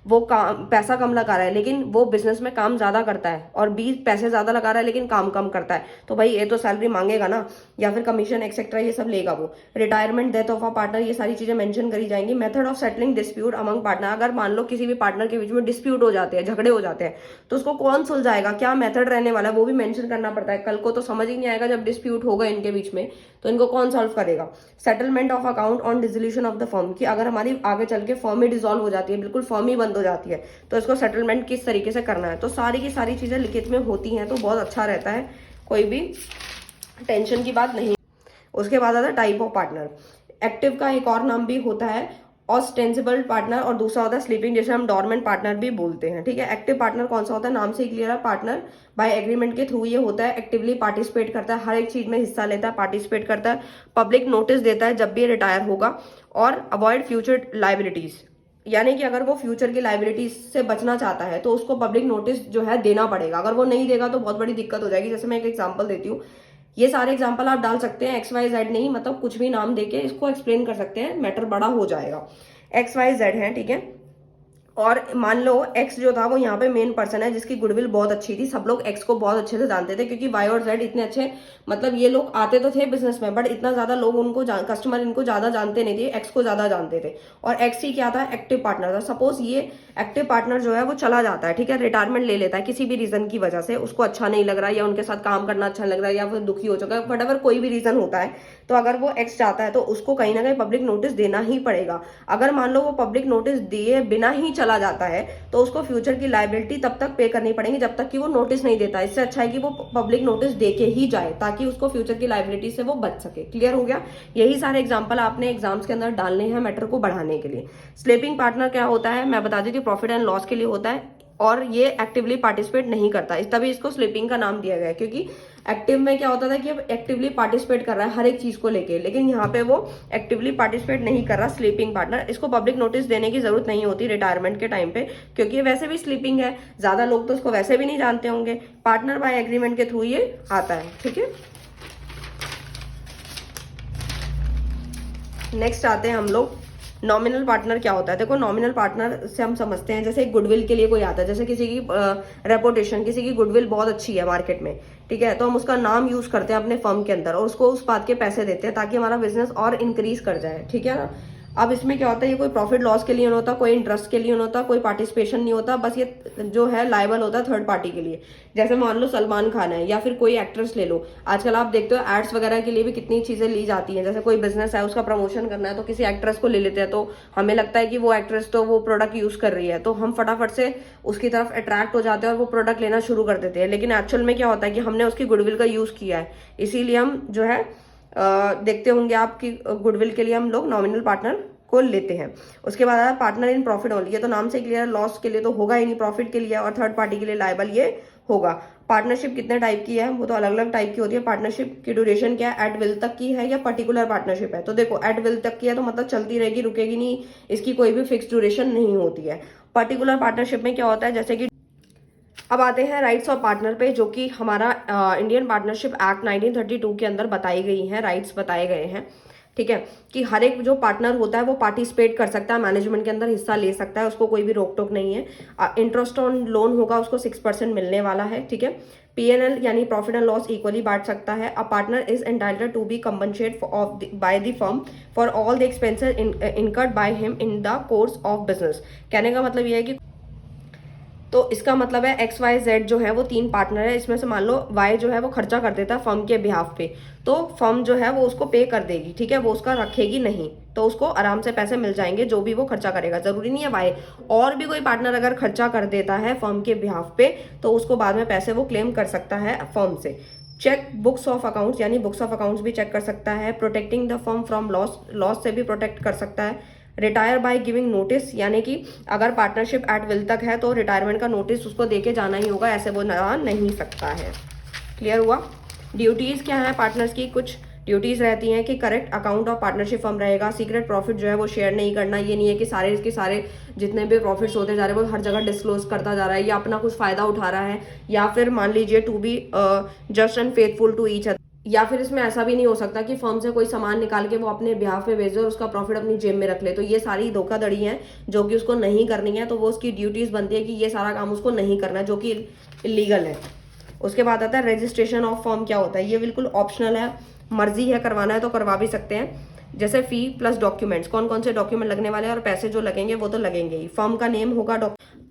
वो पैसा कम लगा रहा है लेकिन वो बिजनेस में काम ज्यादा करता है, और बी पैसे ज्यादा लगा रहा है लेकिन काम कम करता है, तो भाई ए तो सैलरी मांगेगा ना, या फिर कमीशन एक्सेट्रा ये सब लेगा वो। Retirement, death of a partner, ये सारी चीजें मेंशन करी जाएंगी। Method of settling dispute among partner, अगर मान लो किसी भी पार्टनर के बीच में डिस्प्यूट हो जाते हैं, झगड़े हो जाते हैं, तो उसको कौन सुलझाएगा, क्या मेथड रहने वाला है वो भी मेंशन करना पड़ता है। कल को तो समझ ही नहीं आएगा जब डिस्प्यूट होगा इनके बीच में, तो इनको कौन सॉल्व करेगा। Settlement of account on dissolution of the firm, की अगर हमारी आगे चल के फर्म ही डिसॉल्व हो जाती है, बिल्कुल फर्म ही बंद हो जाती है, तो इसको सेटलमेंट किस तरीके से करना है। तो सारी की सारी चीजें लिखित में होती हैं तो बहुत अच्छा रहता है, कोई भी टेंशन की बात नहीं। उसके बाद आता है टाइप ऑफ पार्टनर। एक्टिव का एक और नाम भी होता है ऑस्टेंसिबल पार्टनर, और दूसरा होता है स्लीपिंग, जैसे हम डॉर्मेंट पार्टनर भी बोलते हैं। ठीक है, एक्टिव पार्टनर कौन सा होता है, नाम से ही क्लियर है, पार्टनर बाय एग्रीमेंट के थ्रू ये होता है, एक्टिवली पार्टिसिपेट करता है, हर एक चीज में हिस्सा लेता है, पार्टिसिपेट करता है, पब्लिक नोटिस देता है जब भी रिटायर होगा, और अवॉइड फ्यूचर लाइबिलिटीज, यानी कि अगर वो फ्यूचर की लाइबिलिटीज से बचना चाहता है तो उसको पब्लिक नोटिस जो है देना पड़ेगा। अगर वो नहीं देगा तो बहुत बड़ी दिक्कत हो जाएगी। जैसे मैं एक एग्जांपल देती हूँ, ये सारे एग्जांपल आप डाल सकते हैं, XYZ नहीं, मतलब कुछ भी नाम देके इसको एक्सप्लेन कर सकते हैं, मैटर बड़ा हो जाएगा। XYZ है, ठीक है, और मान लो X जो था वो यहाँ पे मेन पर्सन है जिसकी गुडविल बहुत अच्छी थी, सब लोग X को बहुत अच्छे से जानते थे, क्योंकि Y और Z इतने अच्छे, मतलब ये लोग आते तो थे बिजनेस में बट इतना ज्यादा लोग उनको कस्टमर इनको ज्यादा जानते नहीं थे, X को ज्यादा जानते थे। और X ही क्या था, एक्टिव पार्टनर था। सपोज ये एक्टिव पार्टनर जो है वो चला जाता है, ठीक है, रिटायरमेंट ले लेता है किसी भी रीजन की वजह से, उसको अच्छा नहीं लग रहा है या उनके साथ काम करना अच्छा लग रहा है या फिर दुखी हो चुका है, वट एवर कोई भी रीजन होता है, तो अगर वो एक्स चाहता है तो उसको कहीं ना कहीं पब्लिक नोटिस देना ही पड़ेगा। अगर मान लो वो पब्लिक नोटिस दिए बिना ही चला जाता है तो उसको फ्यूचर की लायबिलिटी तब तक पे करनी पड़ेगी जब तक कि वो नोटिस नहीं देता। इससे अच्छा है कि वो पब्लिक नोटिस दे के ही जाए ताकि उसको फ्यूचर की लायबिलिटी से वो बच सके। क्लियर हो गया? यही सारे एग्जाम्पल आपने एग्जाम्स के अंदर डालने हैं मैटर को बढ़ाने के लिए। स्लीपिंग पार्टनर क्या होता है मैं बता देती हूँ, प्रॉफिट एंड लॉस के लिए होता है और ये एक्टिवली पार्टिसिपेट नहीं करता, तभी इसको स्लीपिंग का नाम दिया गया है। क्योंकि एक्टिव में क्या होता था कि अब एक्टिवली पार्टिसिपेट कर रहा है हर एक चीज को लेके, लेकिन यहाँ पे वो एक्टिवली पार्टिसिपेट नहीं कर रहा स्लीपिंग पार्टनर। इसको पब्लिक नोटिस देने की जरूरत नहीं होती रिटायरमेंट के टाइम पे, क्योंकि ये वैसे भी स्लीपिंग है, ज्यादा लोग तो इसको वैसे भी नहीं जानते होंगे। पार्टनर बाय एग्रीमेंट के थ्रू ये आता है। ठीक है, नेक्स्ट आते हैं हम लोग नॉमिनल पार्टनर क्या होता है। देखो नॉमिनल पार्टनर से हम समझते हैं जैसे गुडविल के लिए कोई आता है, जैसे किसी की रेपुटेशन, किसी की गुडविल बहुत अच्छी है मार्केट में, ठीक है, तो हम उसका नाम यूज करते हैं अपने फर्म के अंदर और उसको उस बात के पैसे देते हैं ताकि हमारा बिजनेस और इंक्रीज कर जाए। ठीक है ना? अब इसमें क्या होता है, ये कोई प्रॉफिट लॉस के लिए नहीं होता, कोई इंटरेस्ट के लिए नहीं होता, कोई पार्टिसिपेशन नहीं होता, बस ये जो है लायबल होता है थर्ड पार्टी के लिए। जैसे मान लो सलमान खान है या फिर कोई एक्ट्रेस ले लो, आजकल आप देखते हो एड्स वगैरह के लिए भी कितनी चीजें ली जाती हैं। जैसे कोई बिजनेस है उसका प्रमोशन करना है तो किसी एक्ट्रेस को ले लेते हैं, तो हमें लगता है कि वो एक्ट्रेस तो वो प्रोडक्ट यूज कर रही है तो हम फटाफट से उसकी तरफ अट्रैक्ट हो जाते हैं और वो प्रोडक्ट लेना शुरू कर देते हैं। लेकिन एक्चुअल में क्या होता है कि हमने उसकी गुडविल का यूज किया है, इसीलिए हम जो है देखते होंगे आपकी गुडविल के लिए हम लोग नॉमिनल पार्टनर को लेते हैं। उसके बाद आता है पार्टनर इन प्रॉफिट ओनली, ये तो नाम से क्लियर है, लॉस के लिए तो होगा ही नहीं, प्रॉफिट के लिए और थर्ड पार्टी के लिए लायबल ये होगा। पार्टनरशिप कितने टाइप की है, वो तो अलग अलग टाइप की होती है। पार्टनरशिप की ड्यूरेशन क्या है, एट विल तक की है या पर्टिकुलर पार्टनरशिप है। तो देखो एट विल तक की है तो मतलब चलती रहेगी, रुकेगी नहीं, इसकी कोई भी फिक्स ड्यूरेशन नहीं होती है। पर्टिकुलर पार्टनरशिप में क्या होता है, जैसे कि अब आते हैं राइट्स ऑफ पार्टनर पे, जो कि हमारा इंडियन पार्टनरशिप एक्ट 1932 के अंदर बताई गई हैं, राइट्स बताए गए हैं। ठीक है, कि हर एक जो पार्टनर होता है वो पार्टिसिपेट कर सकता है, मैनेजमेंट के अंदर हिस्सा ले सकता है, उसको कोई भी रोक टोक नहीं है। इंटरेस्ट ऑन लोन होगा उसको 6% मिलने वाला है। ठीक है, PNL यानी प्रॉफिट एंड लॉस इक्वली बांट सकता है। A partner is entitled to be compensate by the firm for all the expenses incurred by him in the course of business. कहने का मतलब यह है कि तो इसका मतलब है XYZ जो है वो 3 पार्टनर है, इसमें से मान लो Y जो है वो खर्चा कर देता है फर्म के बिहाफ पे, तो फर्म जो है वो उसको पे कर देगी। ठीक है, वो उसका रखेगी नहीं, तो उसको आराम से पैसे मिल जाएंगे जो भी वो खर्चा करेगा। जरूरी नहीं है Y, और भी कोई पार्टनर अगर खर्चा कर देता है फर्म के बिहाफ पे तो उसको बाद में पैसे वो क्लेम कर सकता है फर्म से। चेक बुक्स ऑफ अकाउंट्स यानी बुक्स ऑफ अकाउंट्स भी चेक कर सकता है। Protecting the firm from loss से भी प्रोटेक्ट कर सकता है। रिटायर बाय गिविंग नोटिस, यानी कि अगर पार्टनरशिप एट विल तक है तो रिटायरमेंट का नोटिस उसको देके जाना ही होगा, ऐसे वो नहीं सकता है। क्लियर हुआ? ड्यूटीज क्या है पार्टनर्स की, कुछ ड्यूटीज रहती हैं कि correct account of partnership firm रहेगा, सीक्रेट प्रॉफिट जो है वो शेयर नहीं करना। ये नहीं है कि सारे इसके सारे जितने भी प्रॉफिट्स होते जा रहे हैं वो हर जगह डिस्क्लोज करता जा रहा है या अपना कुछ फायदा उठा रहा है, या फिर मान लीजिए to be just and faithful to each other, या फिर इसमें ऐसा भी नहीं हो सकता कि फर्म से कोई सामान निकाल के वो अपने बिहाफ पे भेजे और उसका प्रॉफिट अपनी जेब में रख ले। तो ये सारी धोखाधड़ी है जो कि उसको नहीं करनी है, तो वो उसकी ड्यूटीज बनती है कि ये सारा काम उसको नहीं करना है जो कि इलीगल है। उसके बाद आता है रजिस्ट्रेशन ऑफ फर्म। क्या होता है, ये बिल्कुल ऑप्शनल है, मर्जी है करवाना है तो करवा भी सकते हैं। जैसे फी प्लस डॉक्यूमेंट्स, कौन कौन से डॉक्यूमेंट लगने वाले हैं और पैसे जो लगेंगे वो तो लगेंगे ही। फर्म का नेम होगा,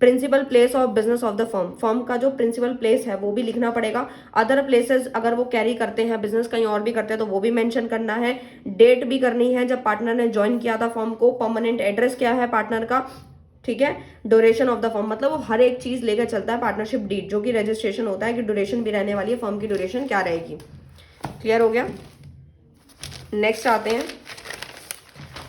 principal place of business of the firm, firm का जो प्रिंसिपल प्लेस है वो भी लिखना पड़ेगा। अदर प्लेसेस अगर वो कैरी करते हैं बिजनेस कहीं और भी करते हैं तो वो भी मेंशन करना है। डेट भी करनी है जब पार्टनर ने ज्वाइन किया था फर्म को। परमानेंट एड्रेस क्या है पार्टनर का, ठीक है। ड्यूरेशन ऑफ द फर्म, मतलब वो हर एक चीज लेकर चलता है। पार्टनरशिप डीड जो कि रजिस्ट्रेशन होता है कि ड्यूरेशन भी रहने वाली है, फर्म की ड्यूरेशन क्या रहेगी। क्लियर हो गया? नेक्स्ट आते हैं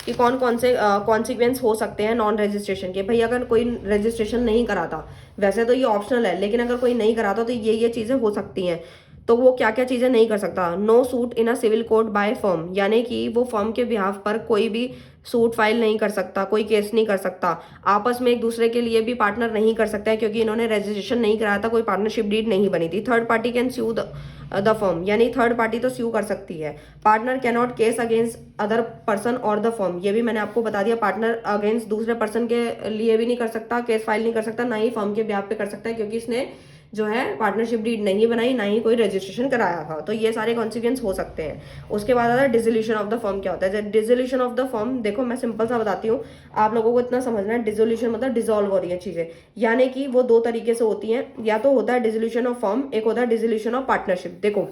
कि कौन कौन से कॉन्सिक्वेंस हो सकते हैं नॉन रजिस्ट्रेशन के। भाई अगर कोई रजिस्ट्रेशन नहीं कराता, वैसे तो ये ऑप्शनल है, लेकिन अगर कोई नहीं कराता तो ये चीजें हो सकती हैं। तो वो क्या क्या चीजें नहीं कर सकता, no suit in a civil court by firm, यानी कि वो फर्म के बिहाफ पर कोई भी सूट फाइल नहीं कर सकता, कोई केस नहीं कर सकता। आपस में एक दूसरे के लिए भी पार्टनर नहीं कर सकता है क्योंकि इन्होंने रजिस्ट्रेशन नहीं कराया था, कोई पार्टनरशिप डीड नहीं बनी थी। Third party can sue the firm, यानी थर्ड पार्टी तो स्यू कर सकती है। Partner can not case against other person or the firm, ये भी मैंने आपको बता दिया। पार्टनर अगेंस्ट दूसरे पर्सन के लिए भी नहीं कर सकता, केस फाइल नहीं कर सकता, ना ही फर्म के बिहाफ पे कर सकता है क्योंकि इसने जो है पार्टनरशिप डीड नहीं बनाई, ना ही कोई रजिस्ट्रेशन कराया था। तो ये सारे कॉन्सिक्वेंस हो सकते हैं। उसके बाद आता है डिसोल्यूशन ऑफ द फर्म। क्या होता है डिसोल्यूशन ऑफ द फर्म? देखो मैं सिंपल सा बताती हूँ, आप लोगों को इतना समझना है। डिसोल्यूशन मतलब डिसॉल्व हो रही है चीजें, यानी कि वो दो तरीके से होती हैं। या तो होता है डिसोल्यूशन ऑफ फर्म, एक होता है डिसोल्यूशन ऑफ पार्टनरशिप। देखो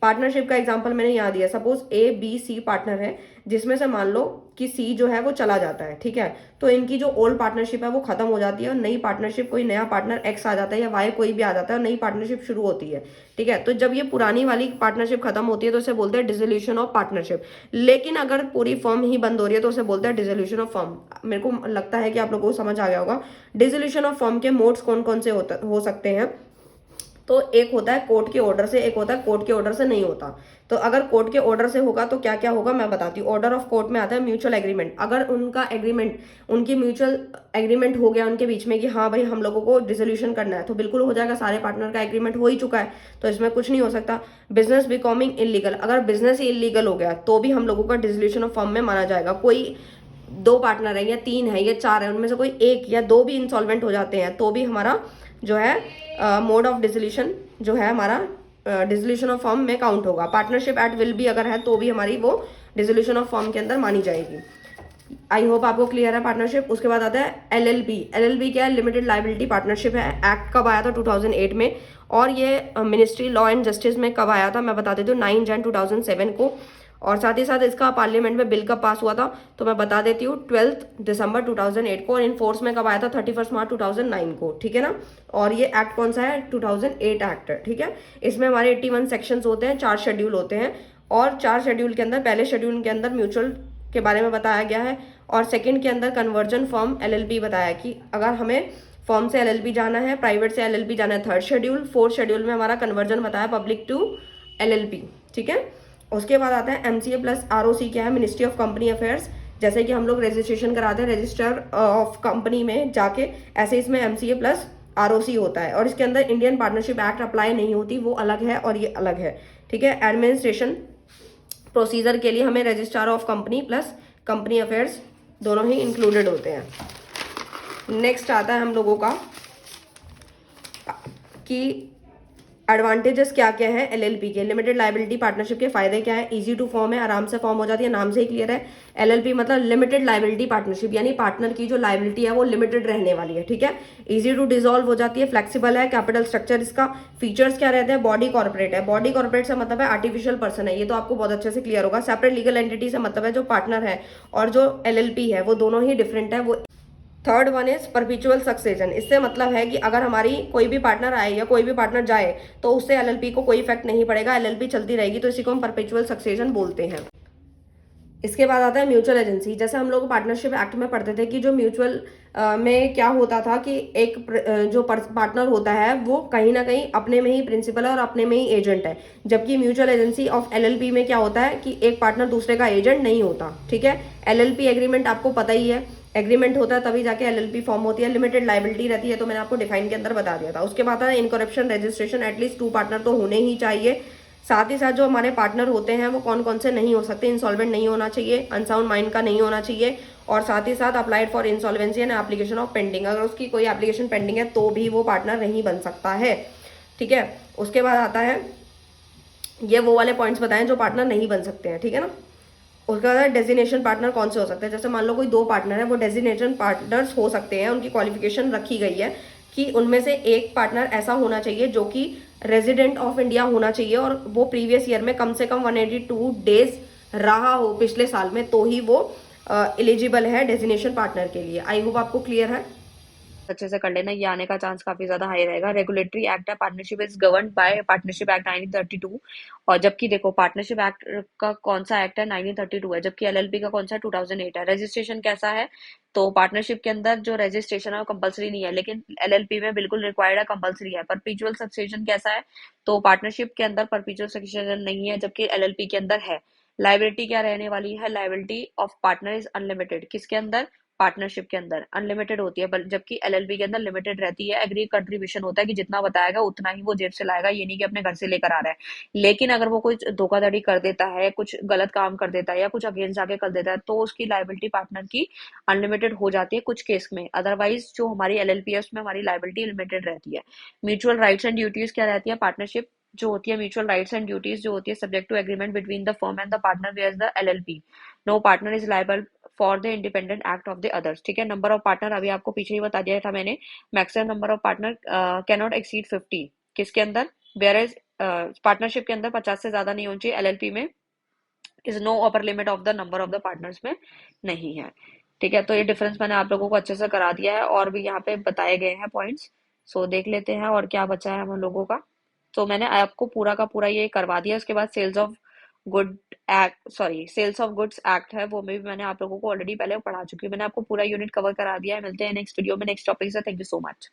पार्टनरशिप का एग्जांपल मैंने यहाँ दिया, suppose A B C partner है, जिसमें से मान लो कि सी जो है वो चला जाता है, ठीक है, तो इनकी जो ओल्ड पार्टनरशिप है वो खत्म हो जाती है और नई पार्टनरशिप, कोई नया पार्टनर एक्स आ जाता है या वाई कोई भी आ जाता है और नई पार्टनरशिप शुरू होती है, ठीक है। तो जब ये पुरानी वाली पार्टनरशिप खत्म होती है तो उसे बोलते हैं डिसोल्यूशन ऑफ पार्टनरशिप। लेकिन अगर पूरी फर्म ही बंद हो रही है तो उसे बोलते हैं डिसोल्यूशन ऑफ फर्म। मेरे को लगता है कि आप लोगों को समझ आ गया होगा। डिसोल्यूशन ऑफ फर्म के मोड्स कौन कौन से हो सकते हैं, तो एक होता है कोर्ट के ऑर्डर से, एक होता है कोर्ट के ऑर्डर से नहीं होता। तो अगर कोर्ट के ऑर्डर से होगा तो क्या क्या होगा मैं बताती हूँ। ऑर्डर ऑफ कोर्ट में आता है म्यूचुअल एग्रीमेंट। अगर उनका एग्रीमेंट, उनकी म्यूचुअल एग्रीमेंट हो गया उनके बीच में कि हाँ भाई हम लोगों को डिसोल्यूशन करना है, तो बिल्कुल हो जाएगा, सारे पार्टनर का एग्रीमेंट हो ही चुका है, तो इसमें कुछ नहीं हो सकता। बिजनेस बिकमिंग इलीगल, अगर बिजनेस ही इलीगल हो गया तो भी हम लोगों का डिसोल्यूशन ऑफ फर्म में माना जाएगा। कोई दो पार्टनर है या तीन है या चार है, उनमें से कोई एक या दो भी इंसॉल्वेंट हो जाते हैं तो भी हमारा जो है मोड ऑफ डिसोल्यूशन जो है हमारा डिसोल्यूशन ऑफ फर्म में काउंट होगा। पार्टनरशिप एट विल भी अगर है तो भी हमारी वो डिसोल्यूशन ऑफ फर्म के अंदर मानी जाएगी। आई होप आपको क्लियर है पार्टनरशिप। उसके बाद आता है एलएलपी। एलएलपी क्या है, लिमिटेड लाइबिलिटी पार्टनरशिप है। एक्ट कब आया था 2008 में, और ये मिनिस्ट्री लॉ एंड जस्टिस में कब आया था मैं बता देती हूँ, 9 जन 2007 को। और साथ ही साथ इसका पार्लियामेंट में बिल कब पास हुआ था तो मैं बता देती हूँ 12 दिसंबर 2008 को। और इन फोर्स में कब आया था, 31 मार्च 2009 को, ठीक है ना। और ये एक्ट कौन सा है, 2008 एक्ट है, ठीक है। इसमें हमारे 81 सेक्शंस होते हैं, 4 शेड्यूल होते हैं, और 4 शेड्यूल के अंदर पहले शेड्यूल के अंदर म्यूचुअल के बारे में बताया गया है, और सेकंड के अंदर कन्वर्जन फर्म एलएलपी बताया कि अगर हमें फर्म से एलएलपी जाना है, प्राइवेट से एलएलपी जाना है, थर्ड शेड्यूल। फोर्थ शेड्यूल में हमारा कन्वर्जन बताया पब्लिक टू एलएलपी, ठीक है। उसके बाद आता है एमसीए प्लस आरओसी। क्या है, मिनिस्ट्री ऑफ कंपनी अफेयर्स। जैसे कि हम लोग रजिस्ट्रेशन कराते हैं रजिस्टर ऑफ कंपनी में जाके, ऐसे इसमें एमसीए प्लस आरओसी होता है। और इसके अंदर इंडियन पार्टनरशिप एक्ट अप्लाई नहीं होती, वो अलग है और ये अलग है, ठीक है। एडमिनिस्ट्रेशन प्रोसीजर के लिए हमें registrar of company plus company affairs दोनों ही इंक्लूडेड होते हैं। नेक्स्ट आता है हम लोगों का कि एडवांटेजेस क्या क्या है एलएलपी के। लिमिटेड लाइबिलिटी पार्टनरशिप के फायदे क्या है, इजी टू फॉर्म है, आराम से फॉर्म हो जाती है, नाम से ही क्लियर है। एलएलपी मतलब लिमिटेड लाइबिलिटी पार्टनरशिप, यानी पार्टनर की जो लाइबिलिटी है वो लिमिटेड रहने वाली है, ठीक है। इजी टू डिसॉल्व हो जाती है, फ्लेक्सिबल है, कैपिटल स्ट्रक्चर इसका। फीचर्स क्या रहते हैं, बॉडी कॉर्पोरेट है। बॉडी कॉर्पोरेट से मतलब है आर्टिफिशियल पर्सन है, ये तो आपको बहुत अच्छे से क्लियर होगा। सेपरेट लीगल एंटिटी से मतलब है जो पार्टनर है और जो एलएलपी है वो दोनों ही डिफरेंट है। वो third one is perpetual succession. इससे मतलब है कि अगर हमारी कोई भी पार्टनर आए या कोई भी पार्टनर जाए तो उससे एलएलपी को कोई इफेक्ट नहीं पड़ेगा, एलएलपी चलती रहेगी, तो इसी को हम परपेचुअल सक्सेशन बोलते हैं। इसके बाद आता है म्यूचुअल एजेंसी। जैसे हम लोग पार्टनरशिप एक्ट में पढ़ते थे कि जो म्यूचुअल में क्या होता था कि एक जो पार्टनर होता है वो कहीं ना कहीं अपने में ही प्रिंसिपल है और अपने में ही एजेंट है, जबकि म्यूचुअल एजेंसी ऑफ एलएलपी में क्या होता है कि एक पार्टनर दूसरे का एजेंट नहीं होता, ठीक है। एलएलपी एग्रीमेंट आपको पता ही है, एग्रीमेंट होता है तभी जाके एलएलपी फॉर्म होती है। लिमिटेड लाइबिलिटी रहती है, तो मैंने आपको डिफाइन के अंदर बता दिया था। उसके बाद आता है इनकरप्शन रजिस्ट्रेशन। एटलीस्ट 2 पार्टनर तो होने ही चाहिए। साथ ही साथ जो हमारे पार्टनर होते हैं वो कौन कौन से नहीं हो सकते, इंसॉल्वेंट नहीं होना चाहिए, अनसाउंड माइंड का नहीं होना चाहिए, और साथ ही साथ applied for insolvency and application of pending. अगर उसकी कोई एप्लीकेशन पेंडिंग है तो भी वो पार्टनर नहीं बन सकता है, ठीक है। उसके बाद आता है, ये वो वाले पॉइंट्स बताएं जो पार्टनर नहीं बन सकते हैं, ठीक है ना। उसके बाद डेजिग्नेशन पार्टनर कौन से हो सकते हैं। जैसे मान लो कोई 2 पार्टनर है, वो डेजिग्नेशन पार्टनर्स हो सकते हैं, उनकी क्वालिफिकेशन रखी गई है कि उनमें से एक पार्टनर ऐसा होना चाहिए जो कि रेजिडेंट ऑफ इंडिया होना चाहिए और वो प्रीवियस ईयर में कम से कम 182 डेज रहा हो पिछले साल में, तो ही वो एलिजिबल है डेजिग्नेशन पार्टनर के लिए। आई होप आपको क्लियर है। अच्छे से कर लेना, ये आने का चांस काफी ज्यादा हाई रहेगा। रेगुलेटरी एक्ट है, partnership is governed bye partnership act 1932। और जबकि देखो पार्टनरशिप एक्ट का कौन सा एक्ट है, 1932 है, जबकि एलएलपी का कौन सा 2008 है। रजिस्ट्रेशन कैसा है, तो पार्टनरशिप के अंदर जो रजिस्ट्रेशन है वो कंपलसरी नहीं है, लेकिन एलएलपी में बिल्कुल रिक्वायर्ड है, कंपलसरी है। परपीचुअल सक्सेशन कैसा है, तो पार्टनरशिप के अंदर परपीचुअल सक्सेशन नहीं है, जबकि एलएलपी के अंदर है। लाइबिलिटी क्या रहने वाली है, liability of partner is unlimited. किसके अंदर, पार्टनरशिप के अंदर अनलिमिटेड होती है, जबकि एलएलपी के अंदर लिमिटेड रहती है। एग्री कंट्रीब्यूशन होता है कि जितना बताएगा उतना ही वो जेब से लाएगा, ये नहीं कि अपने घर से लेकर आ रहा है। लेकिन अगर वो कुछ धोखाधड़ी कर देता है, कुछ गलत काम कर देता है या कुछ अगेंस्ट जाके कर देता है, तो उसकी लाइबिलिटी पार्टनर की अनलिमिटेड हो जाती है कुछ केस में। अदरवाइज जो हमारी एलएलपी है उसमें हमारी लाइबिलिटी लिमिटेड रहती है। म्यूचुअल राइट्स एंड ड्यूटीज क्या रहती है, पार्टनरशिप जो होती है, म्यूचुअल राइट्स एंड ड्यूटीज जो होती है subject to agreement between the firm and the partner where the LLP. No partner is liable for the independent act of the others, ठीक है। नंबर ऑफ पार्टनर अभी आपको पीछे ही बता दिया था मैंने, maximum number of partner cannot exceed 50। किसके अंदर, वेयर इज पार्टनरशिप के अंदर 50 से ज्यादा नहीं होनी चाहिए, एलएलपी में is no upper limit of the number of the partners में नहीं है। ठीक है, तो ये डिफरेंस मैंने आप लोगों को अच्छे से करा दिया है और भी यहाँ पे बताए गए हैं पॉइंट्स। सो देख लेते हैं और क्या बचा है हम लोगों का। तो मैंने आपको पूरा का पूरा ये करवा दिया। उसके बाद sales of good act, sorry sales of goods act है, वो में भी मैंने आप लोगों को ऑलरेडी पहले पढ़ा चुकी हूँ। मैंने आपको पूरा यूनिट कवर करा दिया है। मिलते हैं नेक्स्ट वीडियो में नेक्स्ट टॉपिक से। Thank you so much.